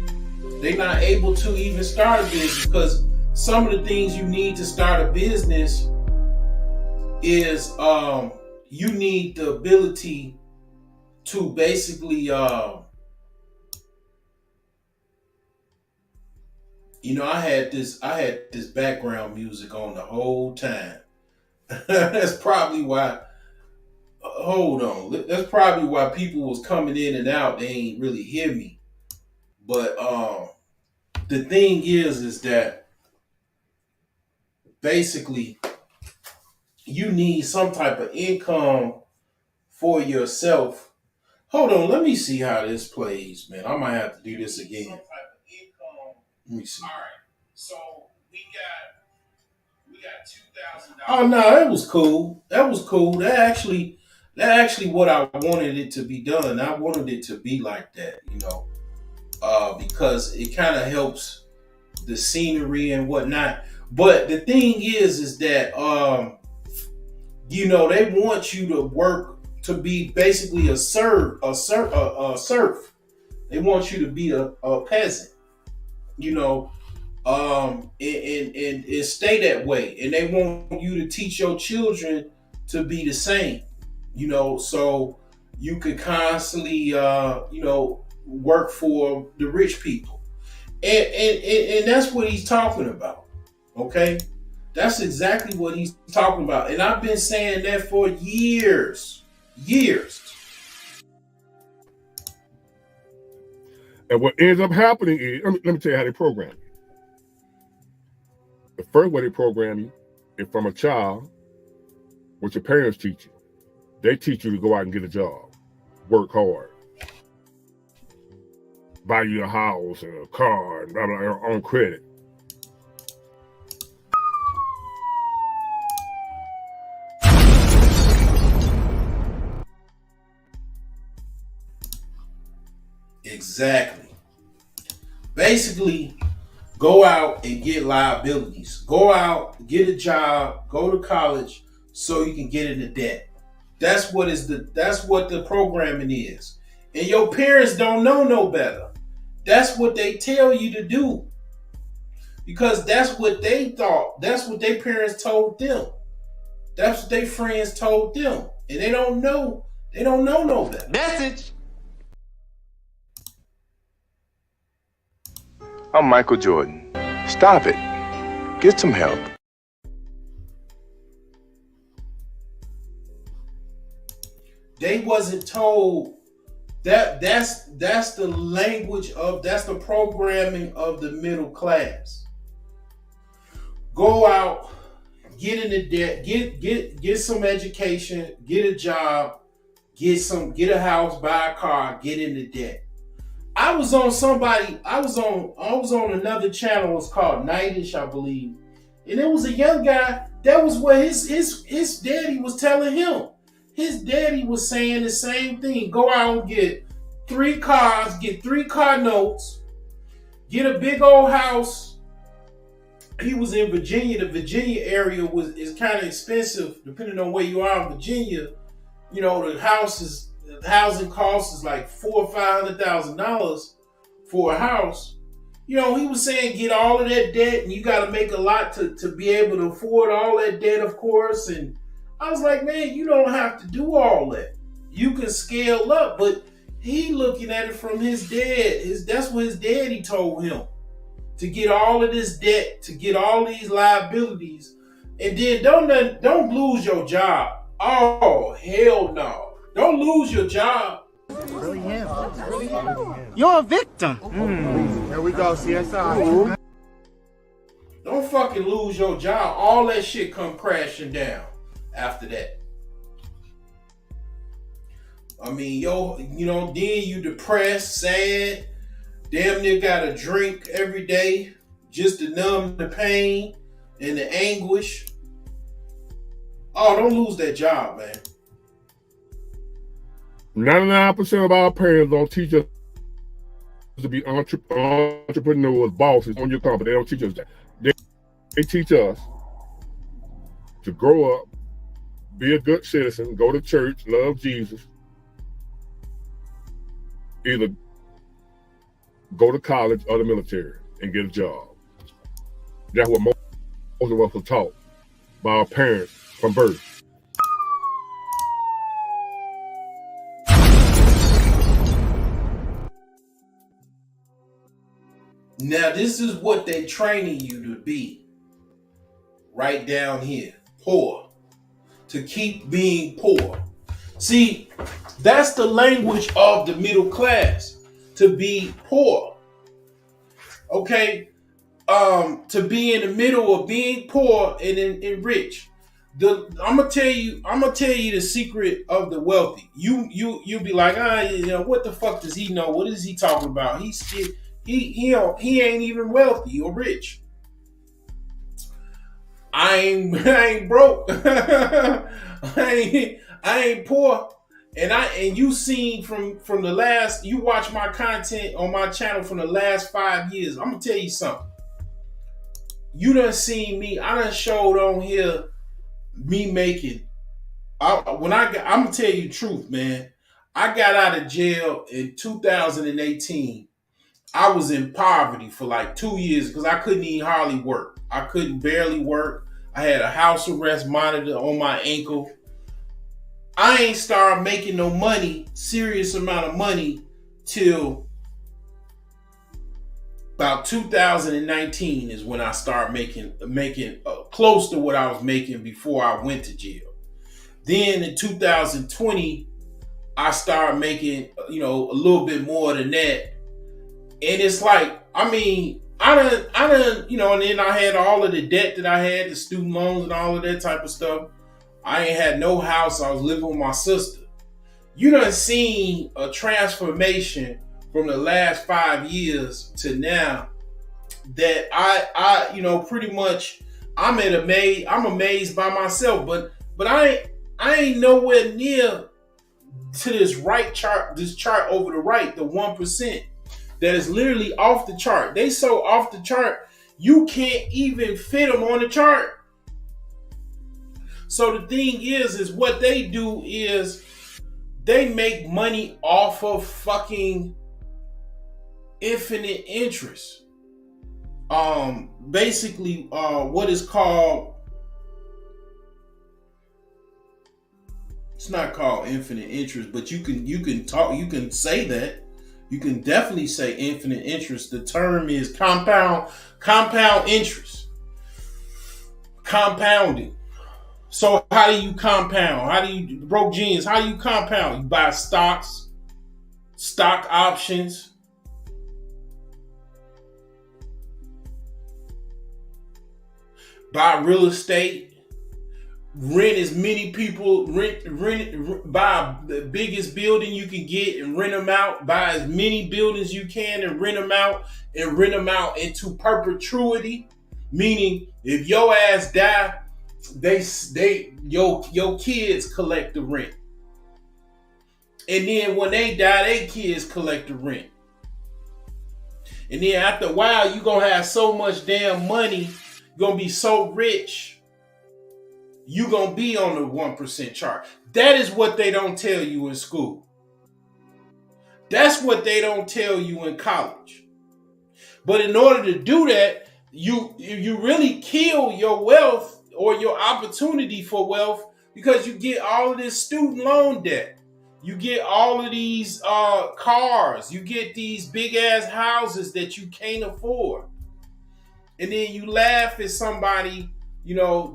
They're not able to even start a business because some of the things you need to start a business is you need the ability to basically I had this background music on the whole time. That's probably why. Hold on. That's probably why people was coming in and out. They ain't really hear me. But the thing is that basically you need some type of income for yourself. Hold on. Let me see how this plays, man. I might have to do this again. Some type of income. Let me see. All right. So we got $2,000. Oh no, that was cool. That was cool. That actually what I wanted it to be done. I wanted it to be like that, because it kind of helps the scenery and whatnot. But the thing is that they want you to work to be basically a serf. They want you to be a peasant, and stay that way. And they want you to teach your children to be the same, so you could constantly, work for the rich people. And that's what he's talking about. Okay. That's exactly what he's talking about. And I've been saying that for years. And what ends up happening is, let me tell you how they program you. The first way they program you is from a child, what your parents teach you. They teach you to go out and get a job, work hard, buy you a house and a car and blah, blah, blah, on credit. Exactly. Basically, go out and get liabilities. Go out, get a job, go to college so you can get into debt. That's what the programming is. And your parents don't know no better. That's what they tell you to do. Because that's what they thought. That's what their parents told them. That's what their friends told them. And they don't know no better. Message. I'm Michael Jordan. Stop it. Get some help. They wasn't told that's the language that's the programming of the middle class. Go out, get into debt, get some education, get a job, get a house, buy a car, get into debt. I was on another channel. It's called Nightish, I believe. And it was a young guy. That was what his daddy was telling him. His daddy was saying the same thing. Go out and get 3 cars, get 3 car notes, get a big old house. He was in Virginia. The Virginia area is kind of expensive, depending on where you are in Virginia. The housing cost is like $400,000 or $500,000 for a house. He was saying get all of that debt, and you got to make a lot to be able to afford all that debt, of course. And I was like, man, you don't have to do all that. You can scale up, but he looking at it from his dad. That's what his daddy told him, to get all of this debt, to get all these liabilities, and then don't lose your job. Oh, hell no. Don't lose your job. Really him. You're a victim. Here we go, CSI. Don't fucking lose your job. All that shit come crashing down after that. I mean, then you depressed, sad, damn near gotta drink every day just to numb the pain and the anguish. Oh, don't lose that job, man. 99% of our parents don't teach us to be entrepreneurs, bosses on your company. They don't teach us that. They teach us to grow up, be a good citizen, go to church, love Jesus, either go to college or the military and get a job. That's what most of us are taught by our parents from birth. Now, this is what they're training you to be. Right down here. Poor. To keep being poor. See, that's the language of the middle class. To be poor. Okay? To be in the middle of being poor and rich. I'm gonna tell you the secret of the wealthy. You'll be like, what the fuck does he know? What is he talking about? He ain't even wealthy or rich. I ain't broke. I ain't poor. And you seen from the last, you watch my content on my channel from the last 5 years. I'm gonna tell you something. You done seen me. I done showed on here me making. I'm gonna tell you the truth, man. I got out of jail in 2018. I was in poverty for like 2 years because I couldn't even hardly work. I couldn't barely work. I had a house arrest monitor on my ankle. I ain't started making no money, serious amount of money, till about 2019 is when I started making close to what I was making before I went to jail. Then in 2020, I started making, a little bit more than that. And it's like, I done, and then I had all of the debt that I had, the student loans and all of that type of stuff. I ain't had no house. I was living with my sister. You done seen a transformation from the last 5 years to now that I pretty much I'm amazed by myself, but I ain't nowhere near to this chart over the right, the 1%. That is literally off the chart. They so off the chart, you can't even fit them on the chart. So the thing is what they do is they make money off of fucking infinite interest. Basically, what is called, it's not called infinite interest, but you can say that. You can definitely say infinite interest. The term is compound interest. Compounding. So how do you compound? Broke genius, how do you compound? You buy stocks, stock options. Buy real estate. Rent as many people, buy the biggest building you can get and rent them out. Buy as many buildings you can and rent them out into perpetuity. Meaning, if your ass die, your kids collect the rent. And then when they die, their kids collect the rent. And then after a while, you're gonna have so much damn money, you're gonna be so rich. You're going to be on the 1% chart. That is what they don't tell you in school. That's what they don't tell you in college. But in order to do that, you really kill your wealth or your opportunity for wealth because you get all of this student loan debt. You get all of these cars. You get these big ass houses that you can't afford. And then you laugh at somebody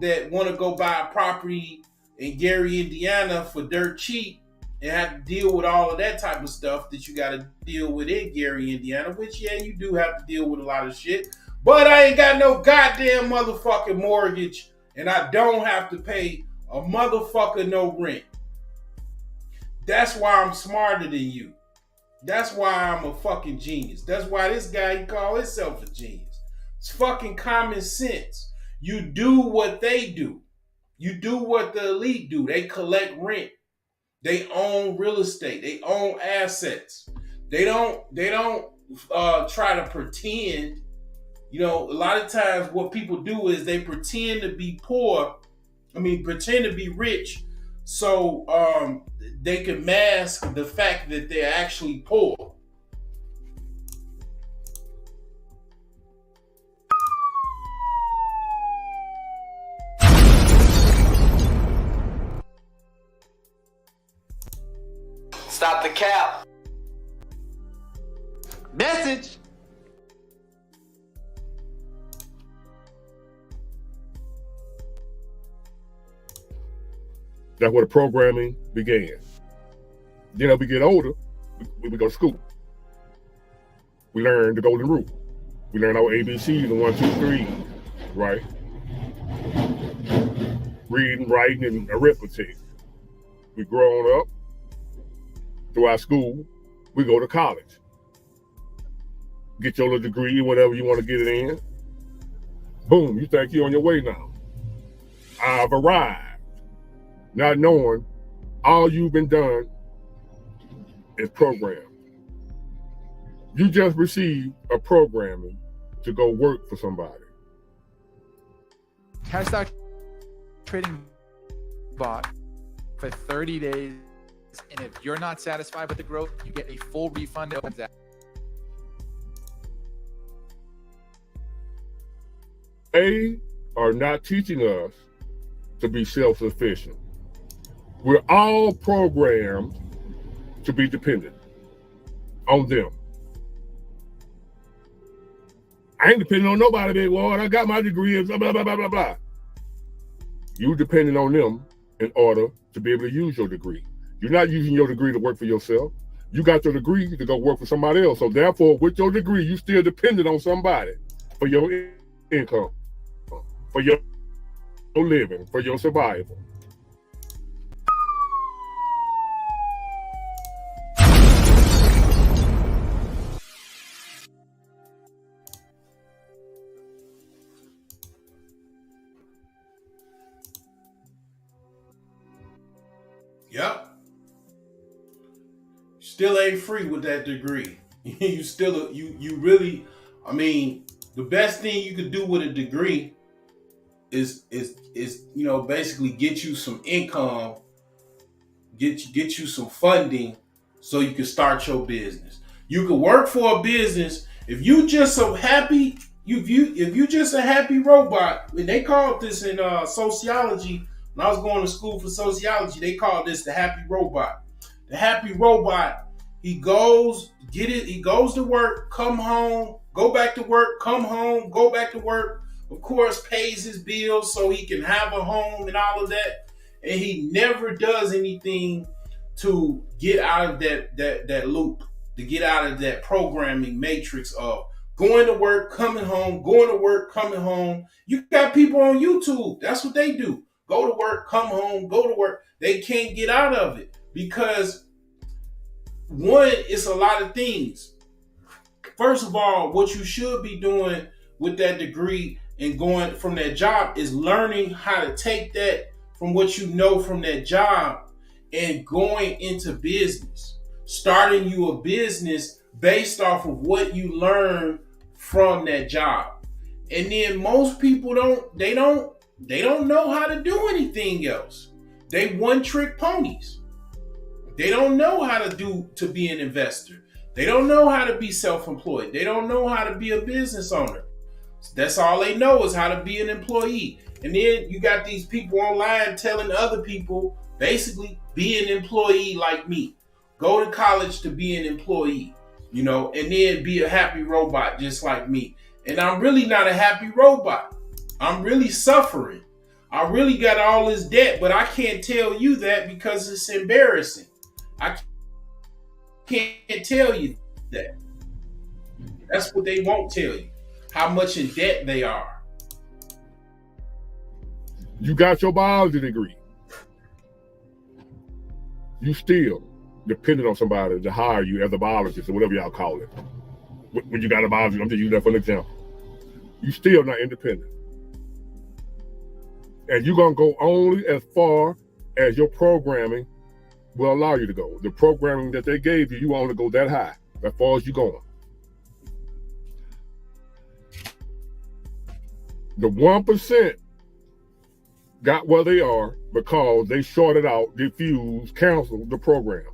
that want to go buy a property in Gary, Indiana for dirt cheap and have to deal with all of that type of stuff that you got to deal with in Gary, Indiana, which, yeah, you do have to deal with a lot of shit. But I ain't got no goddamn motherfucking mortgage and I don't have to pay a motherfucker no rent. That's why I'm smarter than you. That's why I'm a fucking genius. That's why this guy, he call himself a genius. It's fucking common sense. You do what they do. You do what the elite do. They collect rent. They own real estate. They own assets. They don't try to pretend. A lot of times what people do is they pretend to be pretend to be rich so they can mask the fact that they're actually poor. Stop the cap. Message. That's where the programming began. Then as we get older, we go to school. We learn the golden rule. We learn our ABCs and 1, 2, 3, right? Reading, writing, and arithmetic. We grow on up through our school. We go to college. Get your little degree, whatever you want to get it in. Boom, you think you're on your way now. I've arrived. Not knowing all you've been done is programmed. You just received a programming to go work for somebody. Cash stock trading bot for 30 days. And if you're not satisfied with the growth, you get a full refund. They are not teaching us to be self-sufficient. We're all programmed to be dependent on them. I ain't depending on nobody, big boy. I got my degree and blah, blah, blah, blah, blah, blah. You depending on them in order to be able to use your degree. You're not using your degree to work for yourself. You got your degree to go work for somebody else. So therefore, with your degree, you still dependent on somebody for your income, for your living, for your survival. Yep. Still ain't free with that degree. You still, you really, I mean, the best thing you could do with a degree is you know, basically get you some income, get you some funding so you can start your business. You can work for a business if you just so happy, if you just a happy robot. And they called this in sociology. When I was going to school for sociology, they called this the happy robot. The happy robot, he goes to work, come home, go back to work, come home, go back to work. Of course, pays his bills so he can have a home and all of that. And he never does anything to get out of that loop, to get out of that programming matrix of going to work, coming home, going to work, coming home. You got people on YouTube. That's what they do. Go to work, come home, go to work. They can't get out of it because, one, it's a lot of things. First of all, what you should be doing with that degree and going from that job is learning how to take that from what you know from that job and going into business. Starting you a business based off of what you learn from that job. And then most people don't know how to do anything else. They one-trick ponies. They don't know how to be an investor. They don't know how to be self-employed. They don't know how to be a business owner. That's all they know is how to be an employee. And then you got these people online telling other people, basically, be an employee like me. Go to college to be an employee, you know, and then be a happy robot just like me. And I'm really not a happy robot. I'm really suffering. I really got all this debt, but I can't tell you that because it's embarrassing. I can't tell you that. That's what they won't tell you, how much in debt they are. You got your biology degree. You still dependent on somebody to hire you as a biologist or whatever y'all call it. When you got a biologist, I'm just using that for an example. You still not independent. And you're going to go only as far as your programming will allow you to go. The programming that they gave you, you only go that high, as far as you're going. The 1% got where they are because they shorted out, diffused, canceled the program.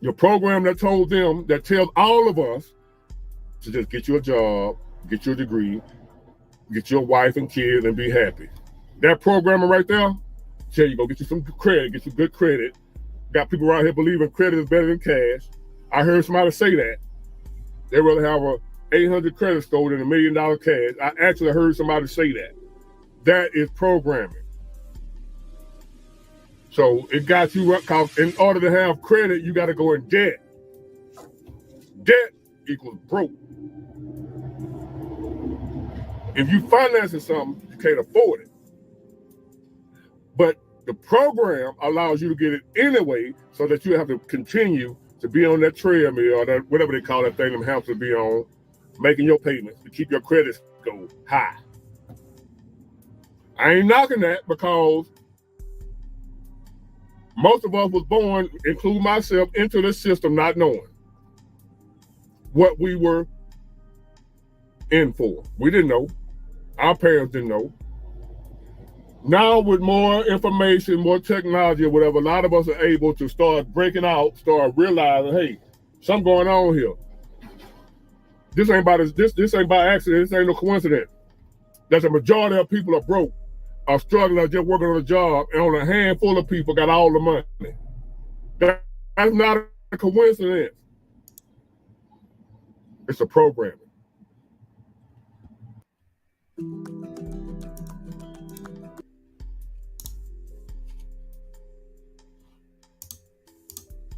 Your program that told them, that tells all of us to just get you a job, get your degree, get your wife and kids and be happy. That programmer right there, tell you go get you some credit, get you good credit, Got people around here believing credit is better than cash. I heard somebody say that. They'd rather have a 800 credit score than $1 million cash. I actually heard somebody say that. That is programming. So it got you up, because in order to have credit, you got to go in debt. Debt equals broke. If you financing something, you can't afford it. But the program allows you to get it anyway, so that you have to continue to be on that treadmill, or that, whatever they call that thing them hamsters be on, making your payments to keep your credit score high. I ain't knocking that, because most of us was born, including myself, into this system not knowing what we were in for. We didn't know. Our parents didn't know. Now with more information, more technology or whatever, a lot of us are able to start breaking out, start realizing, hey, something going on here. This ain't by this ain't by accident. This ain't no coincidence. That the majority of people are broke, are struggling, are just working on a job, and only a handful of people got all the money. That's not a coincidence. It's a programming.